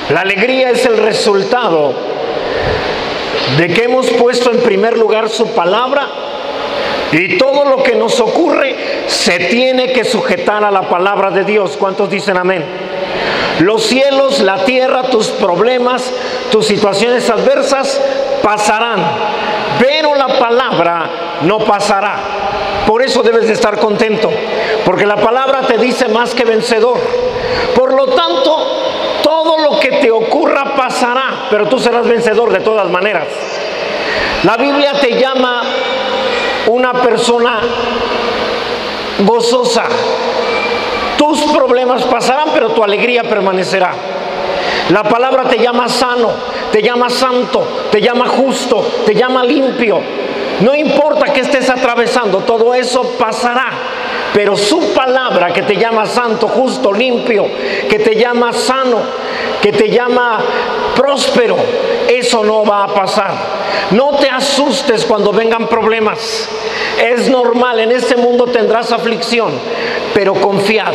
La alegría es el resultado de que hemos puesto en primer lugar su palabra, y todo lo que nos ocurre se tiene que sujetar a la palabra de Dios. ¿Cuántos dicen amén? Los cielos, la tierra, tus problemas, tus situaciones adversas pasarán, pero la palabra no pasará. Por eso debes de estar contento, porque la palabra te dice más que vencedor. Por lo tanto, todo lo que te ocurra pasará, pero tú serás vencedor de todas maneras. La Biblia te llama una persona gozosa. Tus problemas pasarán, pero tu alegría permanecerá. La palabra te llama sano, te llama santo, te llama justo, te llama limpio. No importa que estés atravesando, todo eso pasará. Pero su palabra, que te llama santo, justo, limpio, que te llama sano, que te llama próspero, eso no va a pasar. No te asustes cuando vengan problemas. Es normal, en este mundo tendrás aflicción, pero confiad.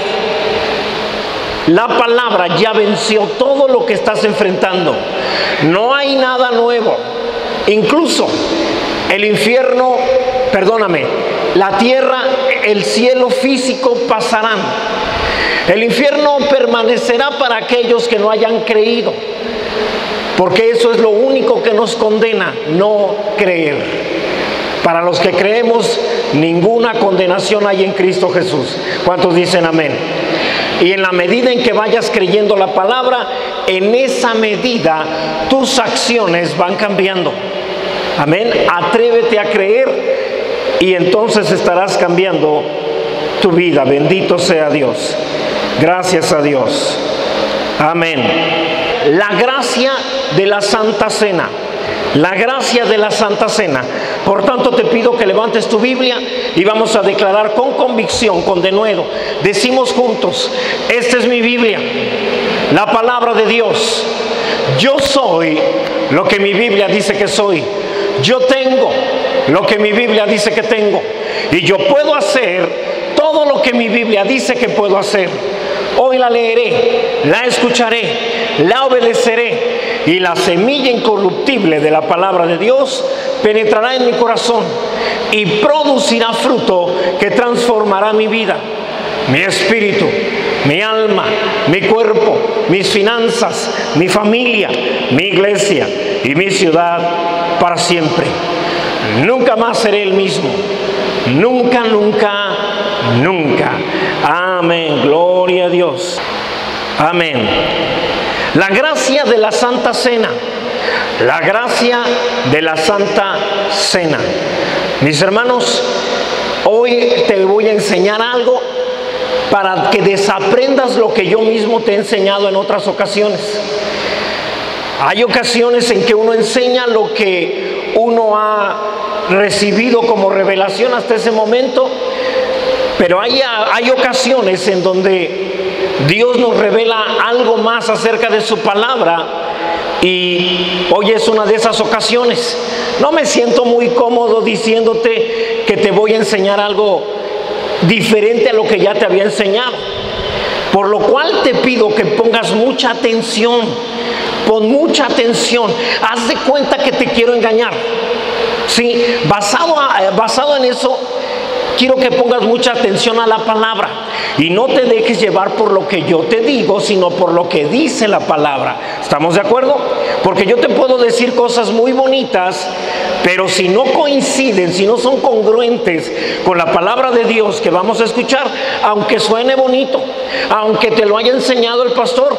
La palabra ya venció todo lo que estás enfrentando. No hay nada nuevo. Incluso el infierno, la tierra, el cielo físico pasarán. El infierno permanecerá para aquellos que no hayan creído, porque eso es lo único que nos condena, no creer. Para los que creemos, ninguna condenación hay en Cristo Jesús. ¿Cuántos dicen amén? Y en la medida en que vayas creyendo la palabra, en esa medida tus acciones van cambiando. Amén. Atrévete a creer y entonces estarás cambiando tu vida. Bendito sea Dios. Gracias a Dios. Amén. La gracia de la Santa Cena. La gracia de la Santa Cena. Por tanto, te pido que levantes tu Biblia y vamos a declarar con convicción, con denuedo. Decimos juntos: esta es mi Biblia, la palabra de Dios. Yo soy lo que mi Biblia dice que soy. Yo tengo lo que mi Biblia dice que tengo. Y yo puedo hacer todo lo que mi Biblia dice que puedo hacer. Hoy la leeré, la escucharé, la obedeceré. Y la semilla incorruptible de la palabra de Dios penetrará en mi corazón y producirá fruto que transformará mi vida, mi espíritu, mi alma, mi cuerpo, mis finanzas, mi familia, mi iglesia y mi ciudad para siempre. Nunca más seré el mismo. Nunca, nunca, nunca. Amén. Gloria a Dios. Amén. La gracia de la Santa Cena. La gracia de la Santa Cena. Mis hermanos, hoy te voy a enseñar algo para que desaprendas lo que yo mismo te he enseñado en otras ocasiones. Hay ocasiones en que uno enseña lo que uno ha recibido como revelación hasta ese momento, pero hay ocasiones en donde Dios nos revela algo más acerca de su palabra, y hoy es una de esas ocasiones. No me siento muy cómodo diciéndote que te voy a enseñar algo diferente a lo que ya te había enseñado, por lo cual te pido que pongas mucha atención. Pon mucha atención. Haz de cuenta que te quiero engañar. Sí, basado en eso, quiero que pongas mucha atención a la palabra y no te dejes llevar por lo que yo te digo, sino por lo que dice la palabra. ¿Estamos de acuerdo? Porque yo te puedo decir cosas muy bonitas, pero si no coinciden, si no son congruentes con la palabra de Dios que vamos a escuchar, aunque suene bonito, aunque te lo haya enseñado el pastor,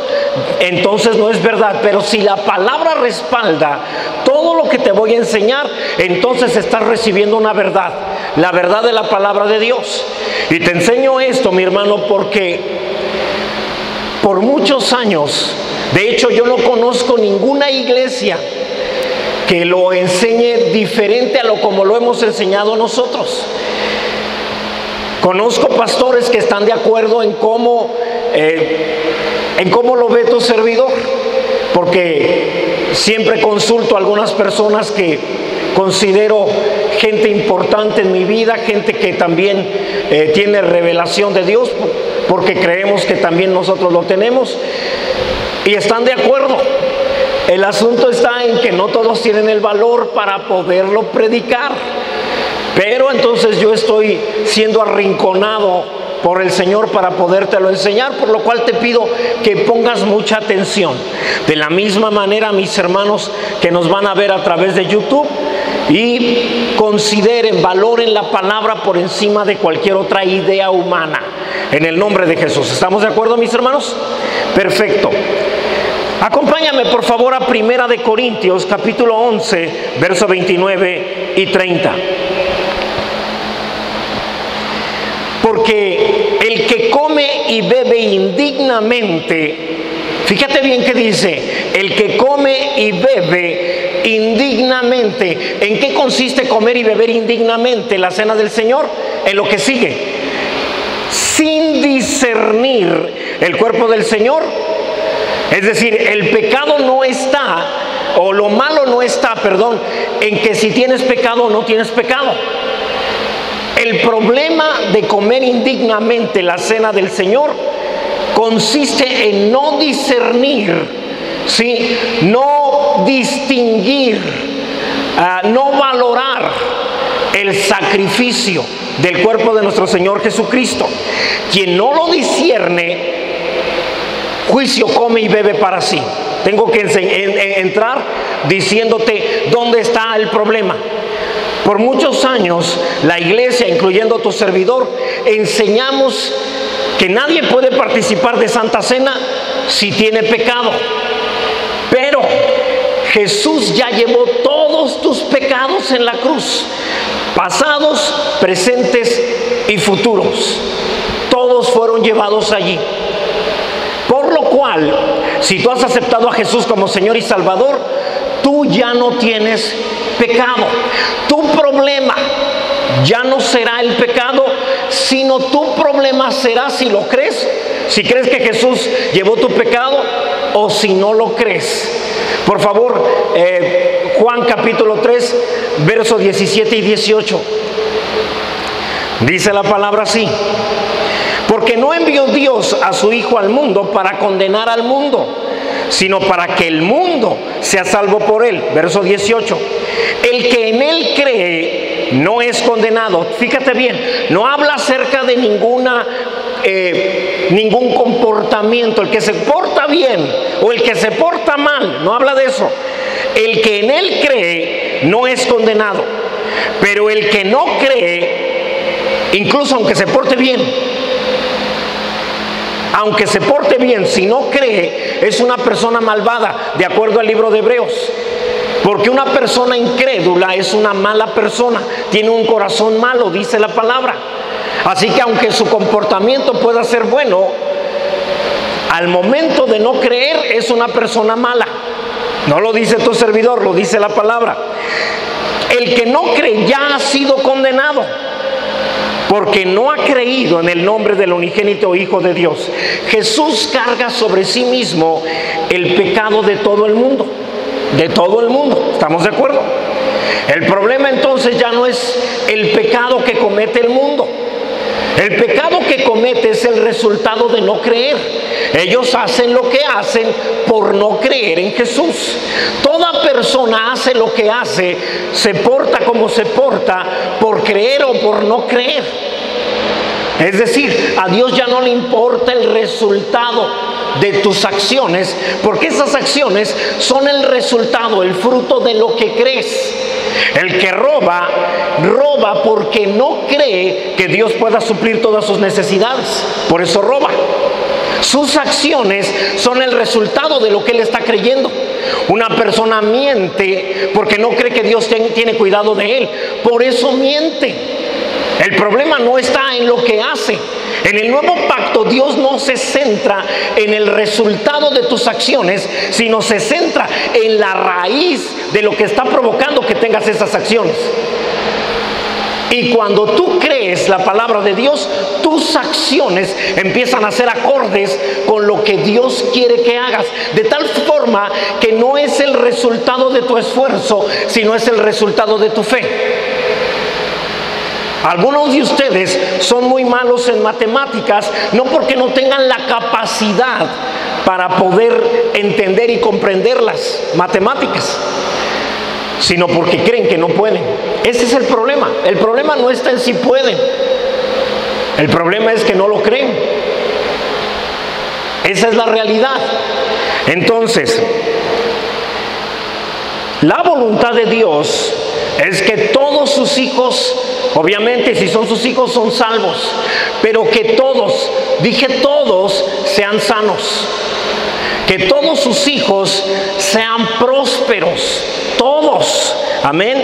entonces no es verdad. Pero si la palabra respalda todo lo que te voy a enseñar, entonces estás recibiendo una verdad, la verdad de la palabra de Dios. Y te enseño esto, mi hermano, porque por muchos años, de hecho yo no conozco ninguna iglesia que lo enseñe diferente a lo como lo hemos enseñado nosotros. Conozco pastores que están de acuerdo en cómo lo ve tu servidor, porque siempre consulto a algunas personas que considero gente importante en mi vida, gente que también tiene revelación de Dios, porque creemos que también nosotros lo tenemos. y están de acuerdo. El asunto está en que no todos tienen el valor para poderlo predicar. Pero entonces yo estoy siendo arrinconado por el Señor para podértelo enseñar, por lo cual te pido que pongas mucha atención. De la misma manera, mis hermanos que nos van a ver a través de YouTube, y consideren, valoren la palabra por encima de cualquier otra idea humana, en el nombre de Jesús. ¿Estamos de acuerdo, mis hermanos? Perfecto. Acompáñame por favor a 1 de Corintios capítulo 11, versos 29 y 30. Porque el que come y bebe indignamente, fíjate bien que dice, el que come y bebe indignamente. ¿En qué consiste comer y beber indignamente la cena del Señor? En lo que sigue: sin discernir el cuerpo del Señor. Es decir, el pecado no está, o lo malo no está, perdón, en que si tienes pecado o no tienes pecado. El problema de comer indignamente la cena del Señor consiste en no discernir, ¿sí? No distinguir, no valorar el sacrificio del cuerpo de nuestro Señor Jesucristo. Quien no lo discierne, juicio come y bebe para sí. Tengo que entrar diciéndote dónde está el problema. Por muchos años, la iglesia, incluyendo tu servidor, enseñamos que nadie puede participar de Santa Cena si tiene pecado. Pero Jesús ya llevó todos tus pecados en la cruz, pasados, presentes y futuros. Todos fueron llevados allí. Por lo cual, si tú has aceptado a Jesús como Señor y Salvador, tú ya no tienes pecado. Tu problema ya no será el pecado, sino tu problema será si lo crees, si crees que Jesús llevó tu pecado, o si no lo crees. Por favor, Juan capítulo 3, versos 17 y 18. Dice la palabra así: porque no envió Dios a su Hijo al mundo para condenar al mundo, sino para que el mundo sea salvo por él. Verso 18. El que en él cree no es condenado. Fíjate bien, no habla acerca de ningún comportamiento. El que se porta bien o el que se porta mal, no habla de eso. El que en él cree no es condenado. Pero el que no cree, incluso aunque se porte bien, si no cree, es una persona malvada, de acuerdo al libro de Hebreos. Porque una persona incrédula es una mala persona, tiene un corazón malo, dice la palabra. Así que aunque su comportamiento pueda ser bueno, al momento de no creer es una persona mala. No lo dice tu servidor, lo dice la palabra. El que no cree ya ha sido condenado, porque no ha creído en el nombre del unigénito Hijo de Dios. Jesús carga sobre sí mismo el pecado de todo el mundo. De todo el mundo, ¿estamos de acuerdo? El problema entonces ya no es el pecado que comete el mundo. El pecado que comete es el resultado de no creer. Ellos hacen lo que hacen por no creer en Jesús. Toda persona hace lo que hace, se porta como se porta, por creer o por no creer. Es decir, a Dios ya no le importa el resultado de tus acciones, porque esas acciones son el resultado, el fruto de lo que crees. El que roba, roba porque no cree que Dios pueda suplir todas sus necesidades. Por eso roba. Sus acciones son el resultado de lo que él está creyendo. Una persona miente porque no cree que Dios tiene cuidado de él. Por eso miente. El problema no está en lo que hace. En el nuevo pacto, Dios no se centra en el resultado de tus acciones, sino se centra en la raíz de lo que está provocando que tengas esas acciones. Y cuando tú crees la palabra de Dios, tus acciones empiezan a ser acordes con lo que Dios quiere que hagas, de tal forma que no es el resultado de tu esfuerzo, sino es el resultado de tu fe. Algunos de ustedes son muy malos en matemáticas, no porque no tengan la capacidad para poder entender y comprender las matemáticas, sino porque creen que no pueden. Ese es el problema. El problema no está en si pueden, el problema es que no lo creen. Esa es la realidad. Entonces, la voluntad de Dios es que todos sus hijos, obviamente si son sus hijos son salvos, pero que todos, dije todos, sean sanos. Que todos sus hijos sean prósperos, todos. Amén.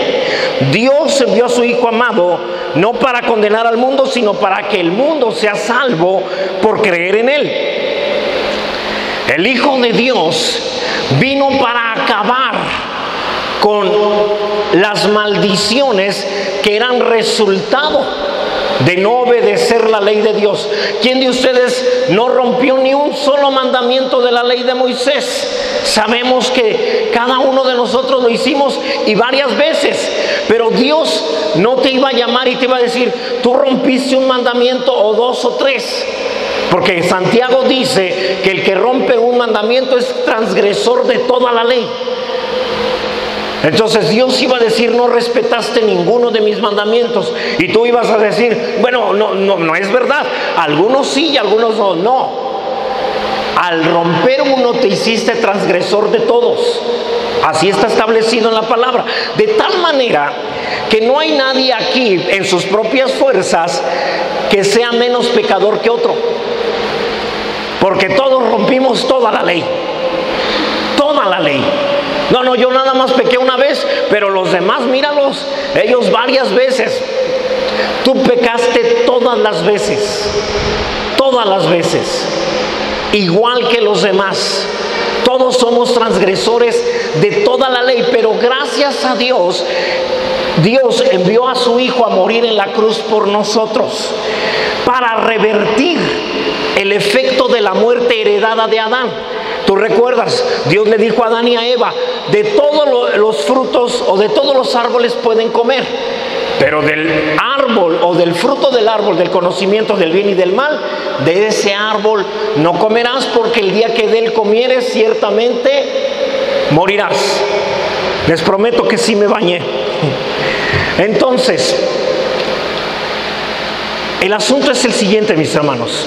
Dios envió a su Hijo amado no para condenar al mundo, sino para que el mundo sea salvo por creer en Él. El Hijo de Dios vino para acabar con las maldiciones que eran resultado de no obedecer la ley de Dios. ¿Quién de ustedes no rompió ni un solo mandamiento de la ley de Moisés? Sabemos que cada uno de nosotros lo hicimos y varias veces, pero Dios no te iba a llamar y te iba a decir, tú rompiste un mandamiento o dos o tres. Porque Santiago dice que el que rompe un mandamiento es transgresor de toda la ley. Entonces Dios iba a decir, no respetaste ninguno de mis mandamientos. Y tú ibas a decir, bueno, no es verdad. Algunos sí y algunos no. No. Al romper uno te hiciste transgresor de todos. Así está establecido en la palabra. De tal manera que no hay nadie aquí en sus propias fuerzas que sea menos pecador que otro. Porque todos rompimos toda la ley. Toda la ley. No, yo nada más pequé una vez, pero los demás, míralos, ellos varias veces. Tú pecaste todas las veces, igual que los demás. Todos somos transgresores de toda la ley, pero gracias a Dios, Dios envió a su Hijo a morir en la cruz por nosotros, para revertir el efecto de la muerte heredada de Adán. Tú recuerdas, Dios le dijo a Adán y a Eva, de todos los frutos o de todos los árboles pueden comer, pero del árbol o del fruto del árbol del conocimiento del bien y del mal, de ese árbol no comerás, porque el día que de él comieres ciertamente morirás. Les prometo que sí me bañé. Entonces, el asunto es el siguiente, mis hermanos.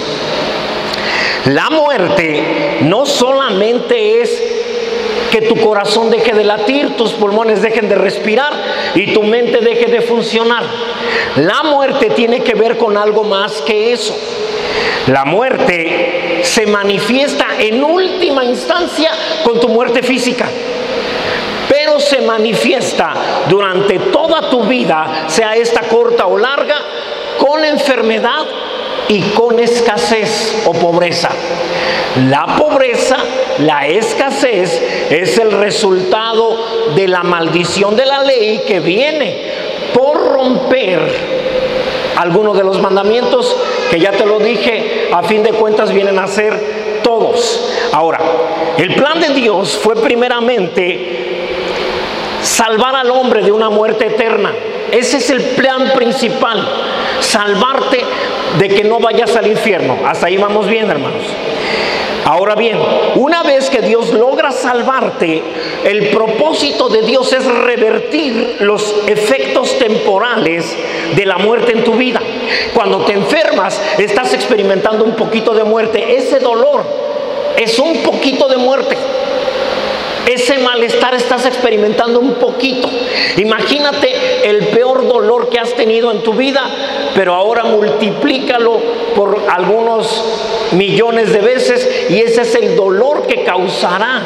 La muerte no solamente es que tu corazón deje de latir, tus pulmones dejen de respirar y tu mente deje de funcionar. La muerte tiene que ver con algo más que eso. La muerte se manifiesta en última instancia con tu muerte física, pero se manifiesta durante toda tu vida, sea esta corta o larga, con enfermedad y con escasez o pobreza. La pobreza, la escasez, es el resultado de la maldición de la ley que viene por romper alguno de los mandamientos que ya te lo dije, a fin de cuentas vienen a ser todos. Ahora, el plan de Dios fue primeramente salvar al hombre de una muerte eterna. Ese es el plan principal, salvarte de que no vayas al infierno. Hasta ahí vamos bien, hermanos. Ahora bien, una vez que Dios logra salvarte, el propósito de Dios es revertir los efectos temporales de la muerte en tu vida. Cuando te enfermas, estás experimentando un poquito de muerte. Ese dolor es un poquito de muerte. Ese malestar estás experimentando un poquito. Imagínate el peor dolor que has tenido en tu vida, pero ahora multiplícalo por algunos millones de veces y ese es el dolor que causará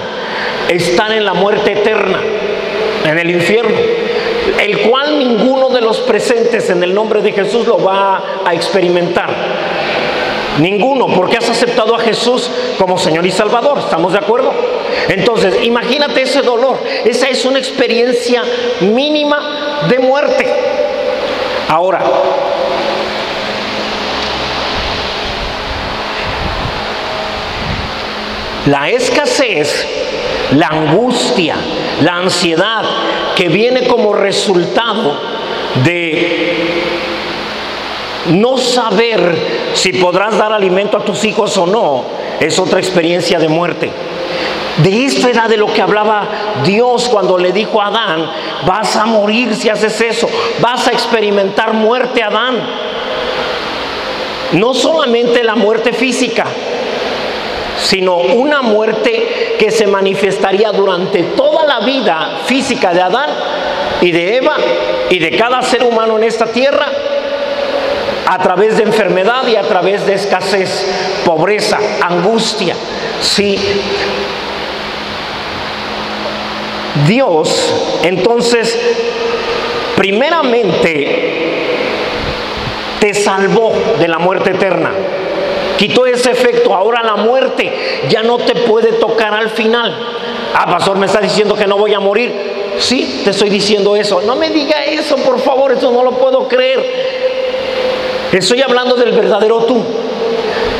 estar en la muerte eterna, en el infierno, el cual ninguno de los presentes en el nombre de Jesús lo va a experimentar. Ninguno, porque has aceptado a Jesús como Señor y Salvador. ¿Estamos de acuerdo? Entonces, imagínate ese dolor. Esa es una experiencia mínima de muerte. Ahora, la escasez, la angustia, la ansiedad que viene como resultado de no saber si podrás dar alimento a tus hijos o no, es otra experiencia de muerte. De esto era de lo que hablaba Dios cuando le dijo a Adán: vas a morir si haces eso, vas a experimentar muerte, Adán. No solamente la muerte física, sino una muerte que se manifestaría durante toda la vida física de Adán y de Eva y de cada ser humano en esta tierra, a través de enfermedad y a través de escasez, pobreza, angustia. Sí. Dios, entonces, primeramente te salvó de la muerte eterna. Quitó ese efecto. Ahora la muerte ya no te puede tocar al final. Ah, pastor, me está diciendo que no voy a morir. Sí, te estoy diciendo eso. No me diga eso, por favor, eso no lo puedo creer. Estoy hablando del verdadero tú.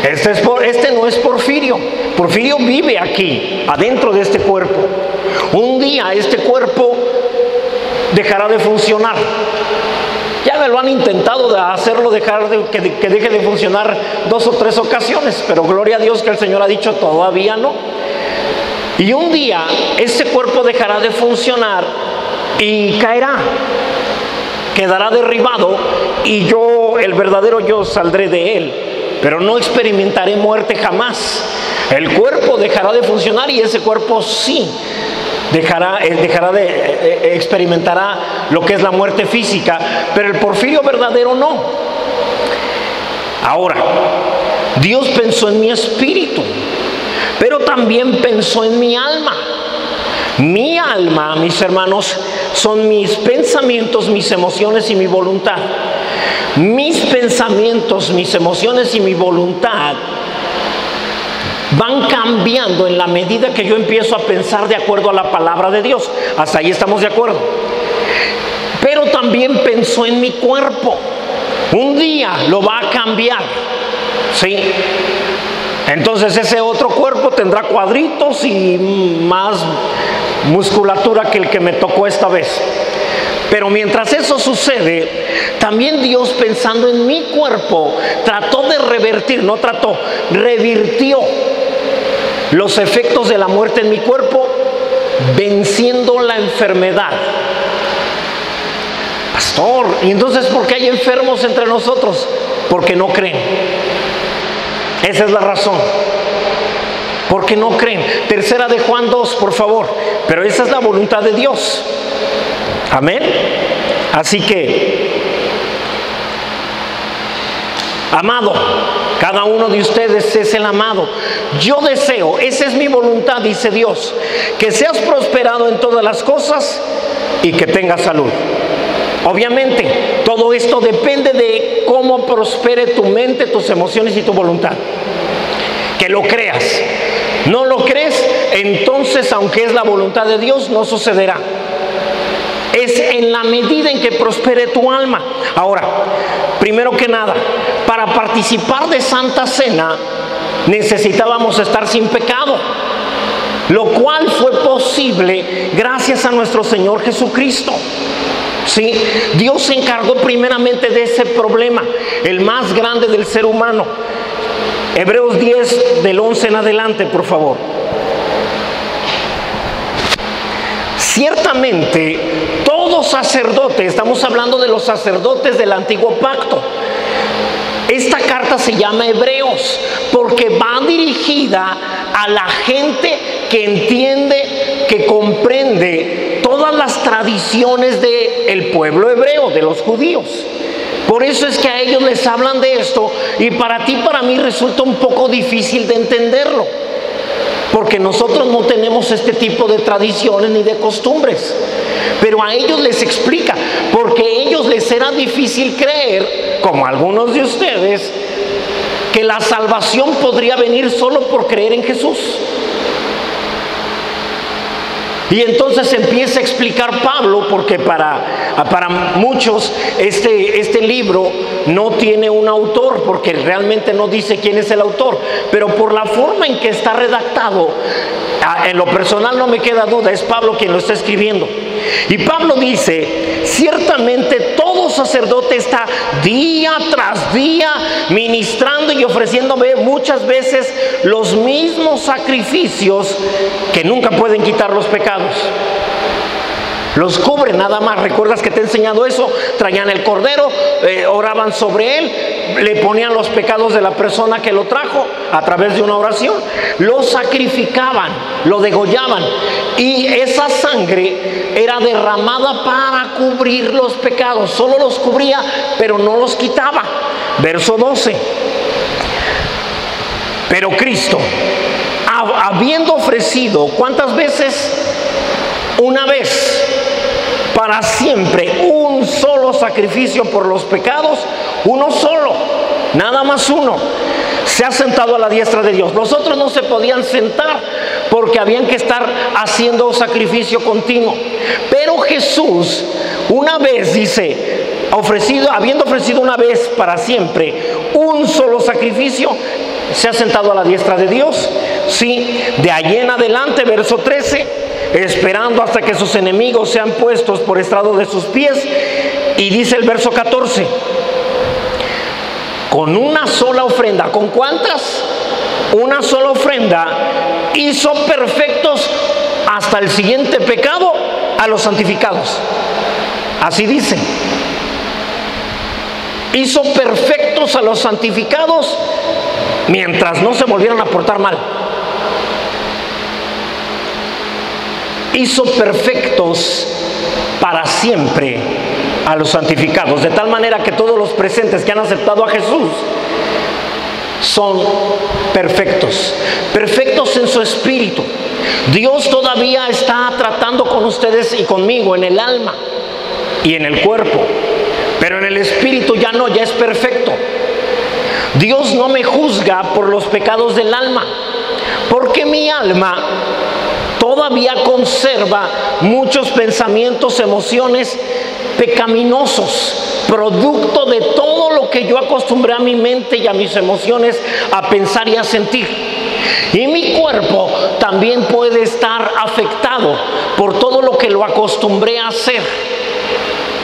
Este no es Porfirio. Porfirio vive aquí, adentro de este cuerpo. Un día este cuerpo dejará de funcionar. Ya me lo han intentado de hacerlo que deje de funcionar 2 o 3 ocasiones, pero gloria a Dios que el Señor ha dicho todavía no. Y un día ese cuerpo dejará de funcionar y caerá, quedará derribado, y yo, el verdadero yo, saldré de él, pero no experimentaré muerte jamás. El cuerpo dejará de funcionar y ese cuerpo sí experimentará lo que es la muerte física, pero el Porfirio verdadero no. Ahora, Dios pensó en mi espíritu, pero también pensó en mi alma. Mi alma, mis hermanos, son mis pensamientos, mis emociones y mi voluntad. Mis pensamientos, mis emociones y mi voluntad van cambiando en la medida que yo empiezo a pensar de acuerdo a la palabra de Dios. Hasta ahí estamos de acuerdo. Pero también pensó en mi cuerpo. Un día lo va a cambiar, ¿sí? Entonces ese otro cuerpo tendrá cuadritos y más musculatura que el que me tocó esta vez. Pero mientras eso sucede, también Dios, pensando en mi cuerpo, revirtió los efectos de la muerte en mi cuerpo, venciendo la enfermedad. Pastor, ¿y entonces por qué hay enfermos entre nosotros? Porque no creen. Esa es la razón. Porque no creen. Tercera de Juan 2, por favor. Pero esa es la voluntad de Dios. Amén. Así que, amado, cada uno de ustedes es el amado. Yo deseo, esa es mi voluntad, dice Dios, que seas prosperado en todas las cosas y que tengas salud. Obviamente, todo esto depende de cómo prospere tu mente, tus emociones y tu voluntad. Que lo creas. ¿No lo crees? Entonces, aunque es la voluntad de Dios, no sucederá. Es en la medida en que prospere tu alma. Ahora, primero que nada, para participar de Santa Cena necesitábamos estar sin pecado, lo cual fue posible gracias a nuestro Señor Jesucristo. Sí, Dios se encargó primeramente de ese problema, el más grande del ser humano. Hebreos 10 del 11 en adelante, por favor. Ciertamente, todo sacerdote, estamos hablando de los sacerdotes del antiguo pacto. Esta carta se llama Hebreos porque va dirigida a la gente que entiende, que comprende todas las tradiciones del pueblo hebreo, de los judíos. Por eso es que a ellos les hablan de esto, y para ti, para mí resulta un poco difícil de entenderlo, porque nosotros no tenemos este tipo de tradiciones ni de costumbres. Pero a ellos les explica, porque a ellos les era difícil creer, como algunos de ustedes, que la salvación podría venir solo por creer en Jesús. Y entonces empieza a explicar Pablo, porque para muchos este libro no tiene un autor, porque realmente no dice quién es el autor, pero por la forma en que está redactado, en lo personal no me queda duda, es Pablo quien lo está escribiendo. Y Pablo dice: ciertamente todo todo sacerdote está día tras día ministrando y ofreciendo muchas veces los mismos sacrificios que nunca pueden quitar los pecados. Los cubren nada más. ¿Recuerdas que te he enseñado eso? Traían el cordero, oraban sobre él, le ponían los pecados de la persona que lo trajo a través de una oración, lo sacrificaban, lo degollaban, y esa sangre era derramada para cubrir los pecados. Solo los cubría, pero no los quitaba. Verso 12. Pero Cristo, habiendo ofrecido, ¿cuántas veces? Una vez para siempre un solo sacrificio por los pecados, uno solo, nada más uno, se ha sentado a la diestra de Dios. Los otros no se podían sentar porque habían que estar haciendo sacrificio continuo. Pero Jesús, una vez, dice, habiendo ofrecido una vez para siempre un solo sacrificio, se ha sentado a la diestra de Dios. Sí, de allí en adelante, verso 13, esperando hasta que sus enemigos sean puestos por estrado de sus pies. Y dice el verso 14, con una sola ofrenda. ¿Con cuántas? Una sola ofrenda hizo perfectos hasta el siguiente pecado a los santificados. Así dice. Hizo perfectos a los santificados mientras no se volvieran a portar mal. Hizo perfectos para siempre a los santificados, de tal manera que todos los presentes que han aceptado a Jesús son perfectos, perfectos en su espíritu. Dios todavía está tratando con ustedes y conmigo en el alma y en el cuerpo, pero en el espíritu ya no, ya es perfecto. Dios no me juzga por los pecados del alma, porque mi alma todavía conserva muchos pensamientos, emociones pecaminosos, producto de todo lo que yo acostumbré a mi mente y a mis emociones a pensar y a sentir. Y mi cuerpo también puede estar afectado por todo lo que lo acostumbré a hacer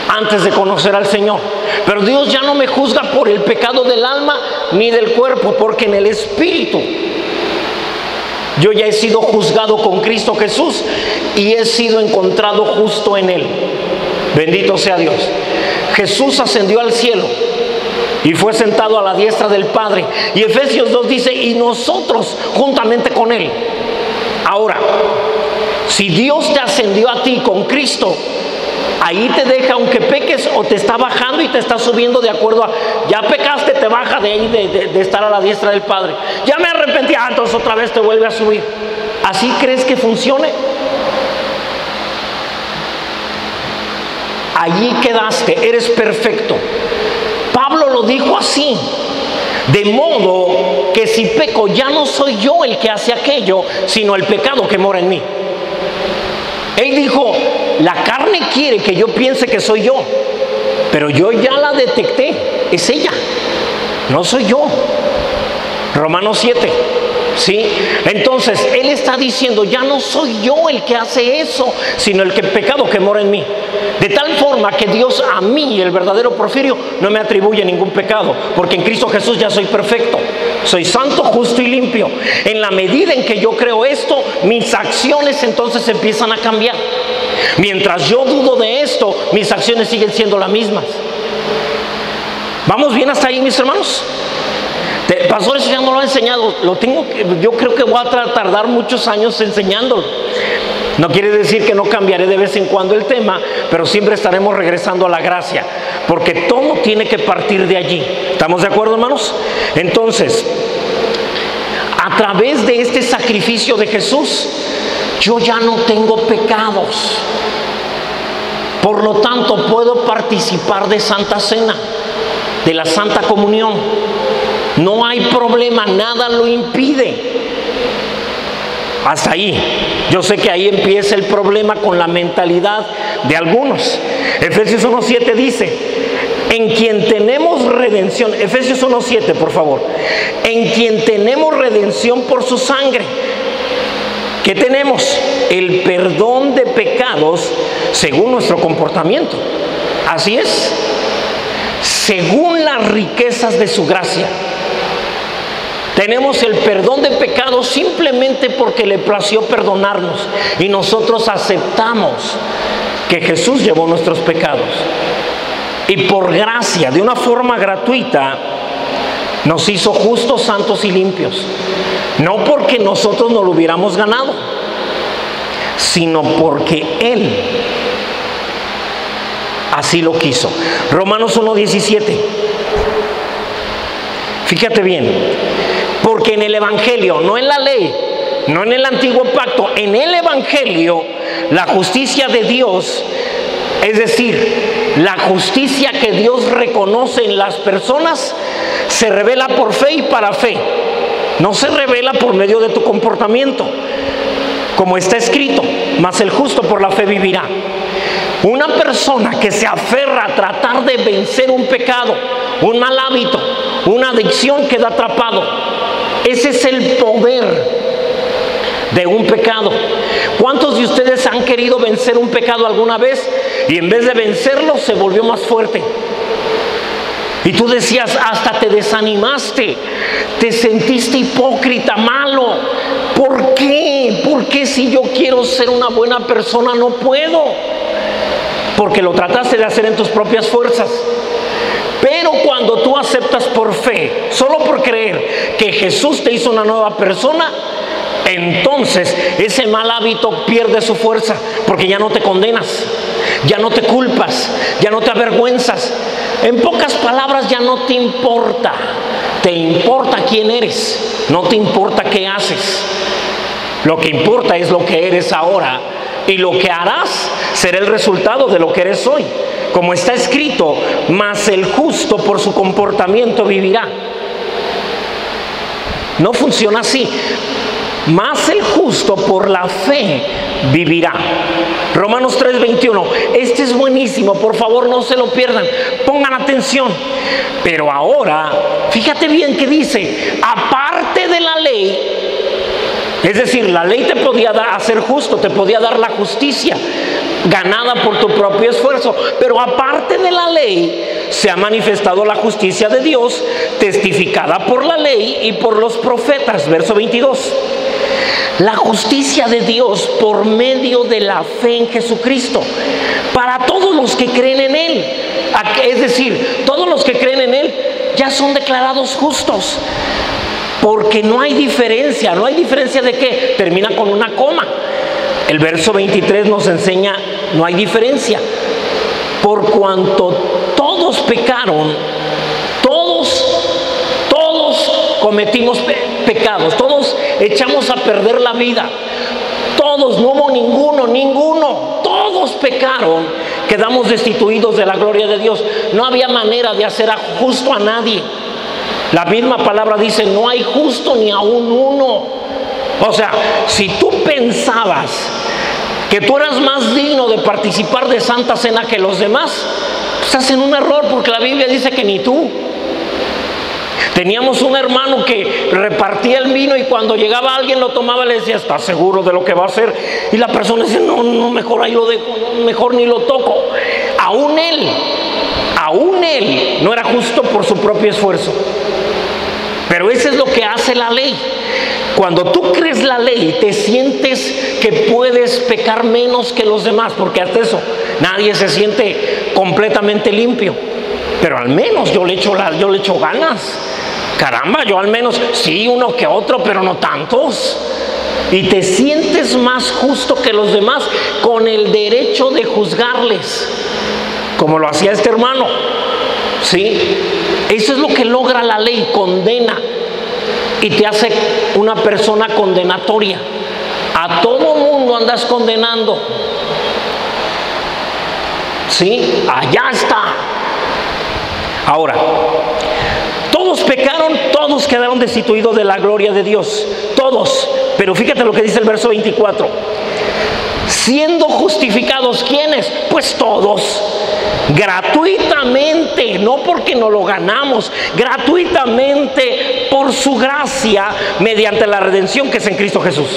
antes de conocer al Señor. Pero Dios ya no me juzga por el pecado del alma ni del cuerpo, porque en el espíritu yo ya he sido juzgado con Cristo Jesús y he sido encontrado justo en Él. Bendito sea Dios. Jesús ascendió al cielo y fue sentado a la diestra del Padre. Y Efesios 2 dice, y nosotros juntamente con Él. Ahora, si Dios te ascendió a ti con Cristo, ahí te deja, aunque peques, o te está bajando y te está subiendo de acuerdo a, ya pecaste, te baja de ahí de estar a la diestra del Padre. Ya me arrepentí, entonces otra vez te vuelve a subir. ¿Así crees que funcione? Allí quedaste, eres perfecto. Pablo lo dijo así: de modo que si peco, ya no soy yo el que hace aquello, sino el pecado que mora en mí. Él dijo, la carne quiere que yo piense que soy yo, pero yo ya la detecté, es ella, no soy yo. Romanos 7, ¿sí? Entonces, él está diciendo, ya no soy yo el que hace eso, sino el pecado que mora en mí. De tal forma que Dios a mí, el verdadero Porfirio, no me atribuye ningún pecado, porque en Cristo Jesús ya soy perfecto, soy santo, justo y limpio. En la medida en que yo creo esto, mis acciones entonces empiezan a cambiar. Mientras yo dudo de esto, mis acciones siguen siendo las mismas. ¿Vamos bien hasta ahí, mis hermanos? Pastor, eso ya no lo ha enseñado. Yo creo que voy a tardar muchos años enseñándolo. No quiere decir que no cambiaré de vez en cuando el tema, pero siempre estaremos regresando a la gracia, porque todo tiene que partir de allí. ¿Estamos de acuerdo, hermanos? Entonces, a través de este sacrificio de Jesús, yo ya no tengo pecados. Por lo tanto, puedo participar de Santa Cena, de la Santa Comunión. No hay problema, nada lo impide. Hasta ahí. Yo sé que ahí empieza el problema con la mentalidad de algunos. Efesios 1:7 dice, en quien tenemos redención. Efesios 1:7, por favor. En quien tenemos redención por su sangre. ¿Qué tenemos? El perdón de pecados según nuestro comportamiento. Así es. según las riquezas de su gracia. Tenemos el perdón de pecados simplemente porque le plació perdonarnos y nosotros aceptamos que Jesús llevó nuestros pecados. Y por gracia, de una forma gratuita, nos hizo justos, santos y limpios. No porque nosotros no lo hubiéramos ganado, sino porque Él así lo quiso. Romanos 1:17. Fíjate bien, porque en el Evangelio, no en la ley, no en el antiguo pacto, en el Evangelio, la justicia de Dios, es decir, la justicia que Dios reconoce en las personas, se revela por fe y para fe. No se revela por medio de tu comportamiento, como está escrito, mas el justo por la fe vivirá. Una persona que se aferra a tratar de vencer un pecado, un mal hábito, una adicción, queda atrapado. Ese es el poder de un pecado. ¿Cuántos de ustedes han querido vencer un pecado alguna vez y en vez de vencerlo se volvió más fuerte? Y tú decías, hasta te desanimaste, te sentiste hipócrita, malo. ¿Por qué? ¿Por qué si yo quiero ser una buena persona no puedo? Porque lo trataste de hacer en tus propias fuerzas. Pero cuando tú aceptas por fe, solo por creer que Jesús te hizo una nueva persona, entonces ese mal hábito pierde su fuerza, porque ya no te condenas, ya no te culpas, ya no te avergüenzas. En pocas palabras, ya no te importa quién eres, no te importa qué haces. Lo que importa es lo que eres ahora, y lo que harás será el resultado de lo que eres hoy. Como está escrito, mas el justo por su comportamiento vivirá. No funciona así. Mas el justo por la fe vivirá. Romanos 3:21. Este es buenísimo, por favor no se lo pierdan, pongan atención. Pero ahora, fíjate bien que dice, aparte de la ley, es decir, la ley te podía hacer justo, te podía dar la justicia ganada por tu propio esfuerzo, pero aparte de la ley se ha manifestado la justicia de Dios, testificada por la ley y por los profetas. Verso 22. La justicia de Dios por medio de la fe en Jesucristo, para todos los que creen en Él. Es decir, todos los que creen en Él ya son declarados justos. Porque no hay diferencia. ¿No hay diferencia de qué? Termina con una coma. El verso 23 nos enseña, no hay diferencia. Por cuanto todos pecaron, todos cometimos pecados, todos echamos a perder la vida. Todos, no hubo ninguno, todos pecaron, quedamos destituidos de la gloria de Dios. No había manera de hacer justo a nadie. La misma palabra dice, no hay justo ni aún uno. O sea, si tú pensabas que tú eras más digno de participar de Santa Cena que los demás, estás en un error, porque la Biblia dice que ni tú. Teníamos un hermano que repartía el vino y cuando llegaba alguien lo tomaba y le decía, ¿estás seguro de lo que va a hacer? Y la persona dice, no, mejor ahí lo dejo, mejor ni lo toco. Aún él no era justo por su propio esfuerzo. Pero eso es lo que hace la ley. Cuando tú crees la ley, te sientes que puedes pecar menos que los demás, porque hasta eso, nadie se siente completamente limpio. Pero al menos yo le echo ganas. Caramba, yo al menos, sí, uno que otro, pero no tantos. Y te sientes más justo que los demás, con el derecho de juzgarles, como lo hacía este hermano. ¿Sí? Eso es lo que logra la ley, condena. Y te hace una persona condenatoria. A todo mundo andas condenando. ¿Sí? Allá está. Ahora, todos pecaron, todos quedaron destituidos de la gloria de Dios. Todos. Pero fíjate lo que dice el verso 24. Siendo justificados, ¿quiénes? Pues todos. Gratuitamente, no porque no lo ganamos, gratuitamente por su gracia, mediante la redención que es en Cristo Jesús.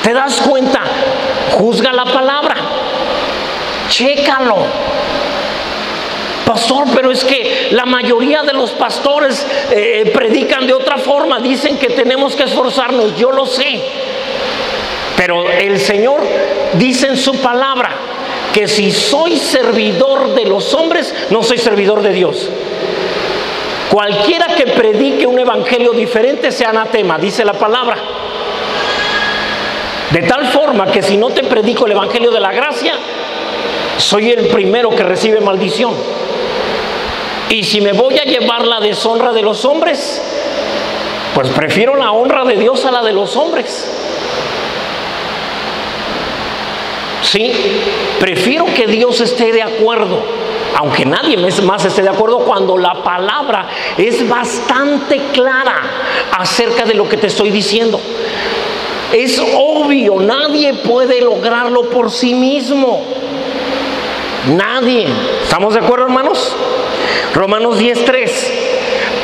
¿Te das cuenta? Juzga la palabra, chécalo. Pastor, pero es que la mayoría de los pastores predican de otra forma, dicen que tenemos que esforzarnos. Yo lo sé, pero el Señor dice en su palabra que si soy servidor de los hombres, no soy servidor de Dios. Cualquiera que predique un evangelio diferente sea anatema, dice la palabra. De tal forma que si no te predico el evangelio de la gracia, soy el primero que recibe maldición. Y si me voy a llevar la deshonra de los hombres, pues prefiero la honra de Dios a la de los hombres. Sí, prefiero que Dios esté de acuerdo, aunque nadie más esté de acuerdo, cuando la palabra es bastante clara acerca de lo que te estoy diciendo. Es obvio, nadie puede lograrlo por sí mismo. Nadie. ¿Estamos de acuerdo, hermanos? Romanos 10:3.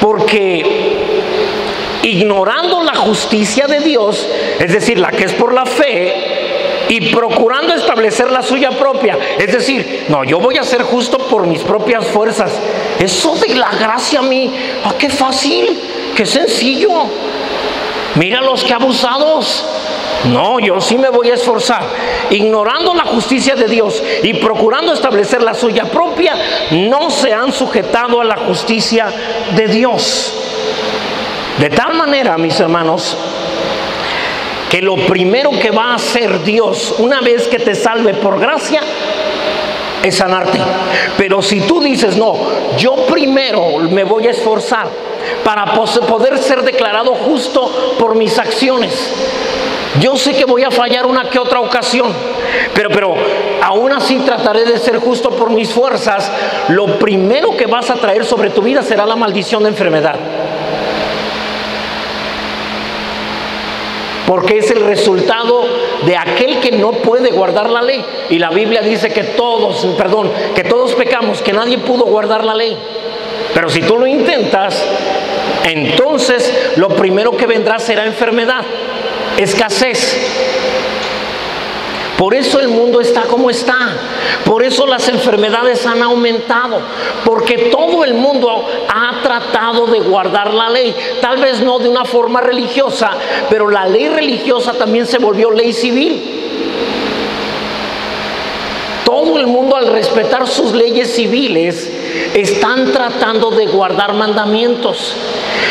Porque ignorando la justicia de Dios, es decir, la que es por la fe, y procurando establecer la suya propia, es decir, no, yo voy a ser justo por mis propias fuerzas. Eso de la gracia a mí, qué fácil, qué sencillo. Mira los que abusados. No, yo sí me voy a esforzar. Ignorando la justicia de Dios y procurando establecer la suya propia, no se han sujetado a la justicia de Dios. De tal manera, mis hermanos, que lo primero que va a hacer Dios una vez que te salve por gracia es sanarte. Pero si tú dices, no, yo primero me voy a esforzar para poder ser declarado justo por mis acciones. Yo sé que voy a fallar una que otra ocasión, pero aún así trataré de ser justo por mis fuerzas. Lo primero que vas a traer sobre tu vida será la maldición de enfermedad. Porque es el resultado de aquel que no puede guardar la ley. Y la Biblia dice que todos pecamos, que nadie pudo guardar la ley. Pero si tú lo intentas, entonces lo primero que vendrá será enfermedad, escasez. Por eso el mundo está como está. Por eso las enfermedades han aumentado. Porque todo el mundo ha tratado de guardar la ley. Tal vez no de una forma religiosa, pero la ley religiosa también se volvió ley civil. Todo el mundo, al respetar sus leyes civiles, están tratando de guardar mandamientos.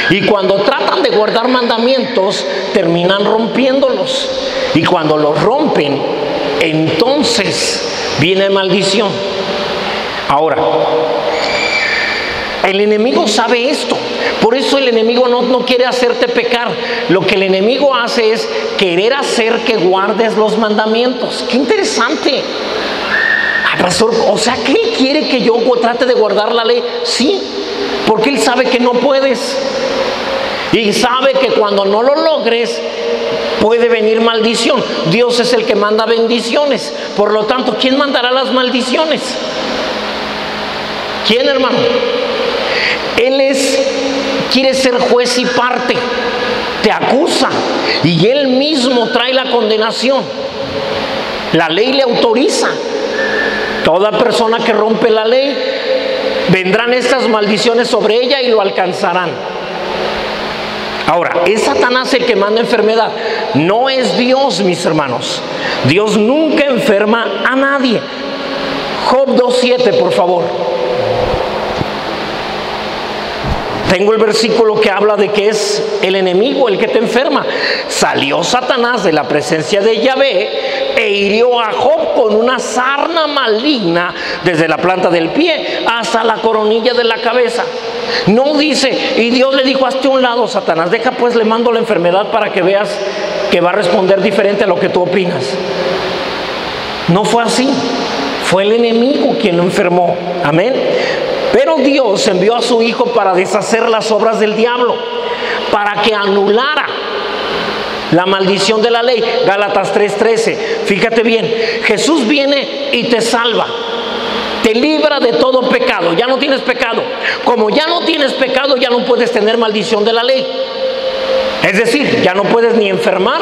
Y cuando tratan de guardar mandamientos, terminan rompiéndolos. Y cuando los rompen, entonces viene maldición. Ahora, el enemigo sabe esto. Por eso el enemigo no quiere hacerte pecar. Lo que el enemigo hace es querer hacer que guardes los mandamientos. ¡Qué interesante! Pastor, o sea, que él quiere que yo trate de guardar la ley. Sí, porque él sabe que no puedes. Y sabe que cuando no lo logres, puede venir maldición. Dios es el que manda bendiciones. Por lo tanto, ¿quién mandará las maldiciones? ¿Quién, hermano? Él quiere ser juez y parte. Te acusa y él mismo trae la condenación. La ley le autoriza. Toda persona que rompe la ley, vendrán estas maldiciones sobre ella y lo alcanzarán. Ahora, es Satanás el que manda enfermedad. No es Dios, mis hermanos. Dios nunca enferma a nadie. Job 2:7, por favor. Tengo el versículo que habla de que es el enemigo el que te enferma. Salió Satanás de la presencia de Yahvé e hirió a Job con una sarna maligna desde la planta del pie hasta la coronilla de la cabeza. No dice, y Dios le dijo, hazte a un lado, Satanás, deja pues, le mando la enfermedad para que veas que va a responder diferente a lo que tú opinas. No fue así. Fue el enemigo quien lo enfermó. Amén. Pero Dios envió a su Hijo para deshacer las obras del diablo, para que anulara la maldición de la ley. Gálatas 3:13. Fíjate bien, Jesús viene y te salva, te libra de todo pecado. Ya no tienes pecado. Como ya no tienes pecado, ya no puedes tener maldición de la ley. Es decir, ya no puedes ni enfermar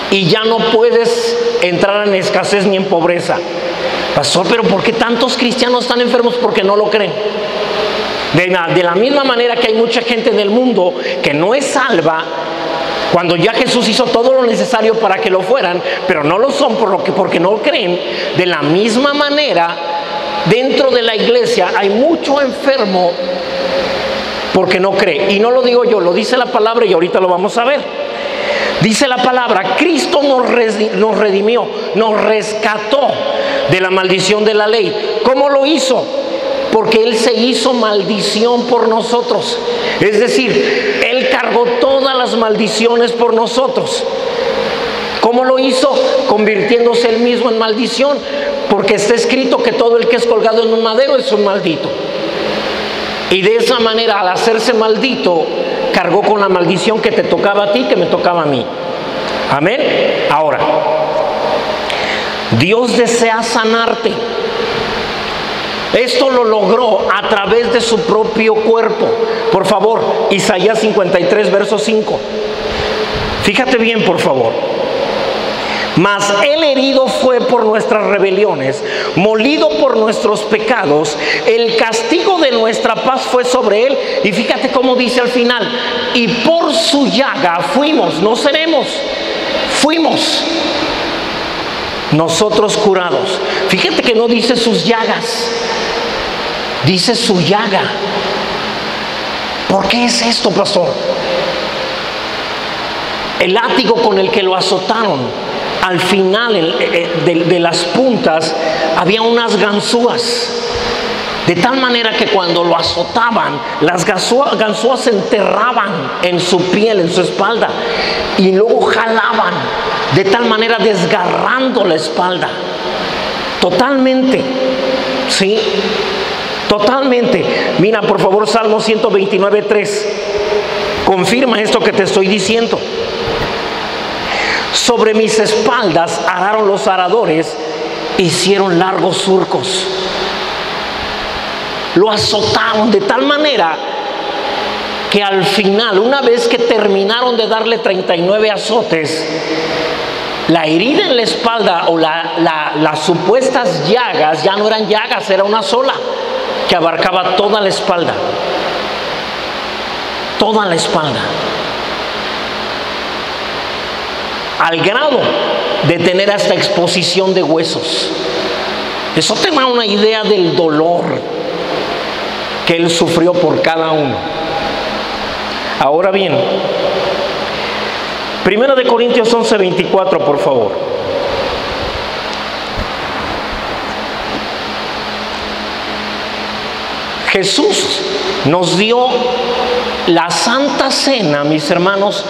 y ya no puedes entrar en escasez ni en pobreza. Pastor, pero ¿por qué tantos cristianos están enfermos? Porque no lo creen. De la misma manera que hay mucha gente en el mundo que no es salva, cuando ya Jesús hizo todo lo necesario para que lo fueran, pero no lo son porque no creen. De la misma manera, dentro de la iglesia hay mucho enfermo porque no cree. Y no lo digo yo, lo dice la palabra y ahorita lo vamos a ver. Dice la palabra, Cristo nos redimió, nos rescató de la maldición de la ley. ¿Cómo lo hizo? Porque Él se hizo maldición por nosotros. Es decir, Él cargó todas las maldiciones por nosotros. ¿Cómo lo hizo? Convirtiéndose Él mismo en maldición. Porque está escrito que todo el que es colgado en un madero es un maldito. Y de esa manera, al hacerse maldito, cargó con la maldición que te tocaba a ti, que me tocaba a mí. Amén. Ahora, Dios desea sanarte. Esto lo logró a través de su propio cuerpo. Por favor, Isaías 53, verso 5. Fíjate bien, por favor. Mas Él herido fue por nuestras rebeliones, molido por nuestros pecados, el castigo de nuestra paz fue sobre Él. Y fíjate cómo dice al final, y por su llaga fuimos, no seremos, fuimos nosotros curados. Fíjate que no dice sus llagas, dice su llaga. ¿Por qué es esto, pastor? El látigo con el que lo azotaron, al final de las puntas había unas ganzúas, de tal manera que cuando lo azotaban, las ganzúas se enterraban en su piel, en su espalda, y luego jalaban, de tal manera desgarrando la espalda. Totalmente, ¿sí? Totalmente. Mira, por favor, Salmo 129, 3. Confirma esto que te estoy diciendo. Sobre mis espaldas araron los aradores, hicieron largos surcos. Lo azotaron de tal manera que al final, una vez que terminaron de darle 39 azotes, la herida en la espalda o las supuestas llagas ya no eran llagas, era una sola que abarcaba toda la espalda. Toda la espalda. Al grado de tener hasta exposición de huesos. Eso te da una idea del dolor que Él sufrió por cada uno. Ahora bien, 1 de Corintios 11, 24, por favor. Jesús nos dio la Santa Cena, mis hermanos,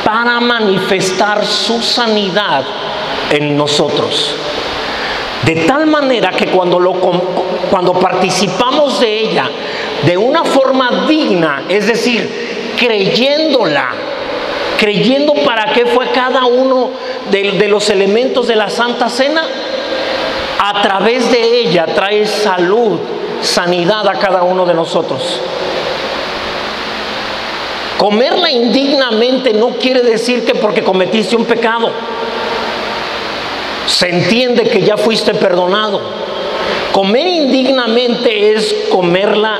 para manifestar su sanidad en nosotros. De tal manera que cuando participamos de ella de una forma digna, es decir, creyéndola, creyendo para qué fue cada uno de los elementos de la Santa Cena, a través de ella trae salud, sanidad a cada uno de nosotros. Comerla indignamente no quiere decir que porque cometiste un pecado. Se entiende que ya fuiste perdonado. Comer indignamente es comerla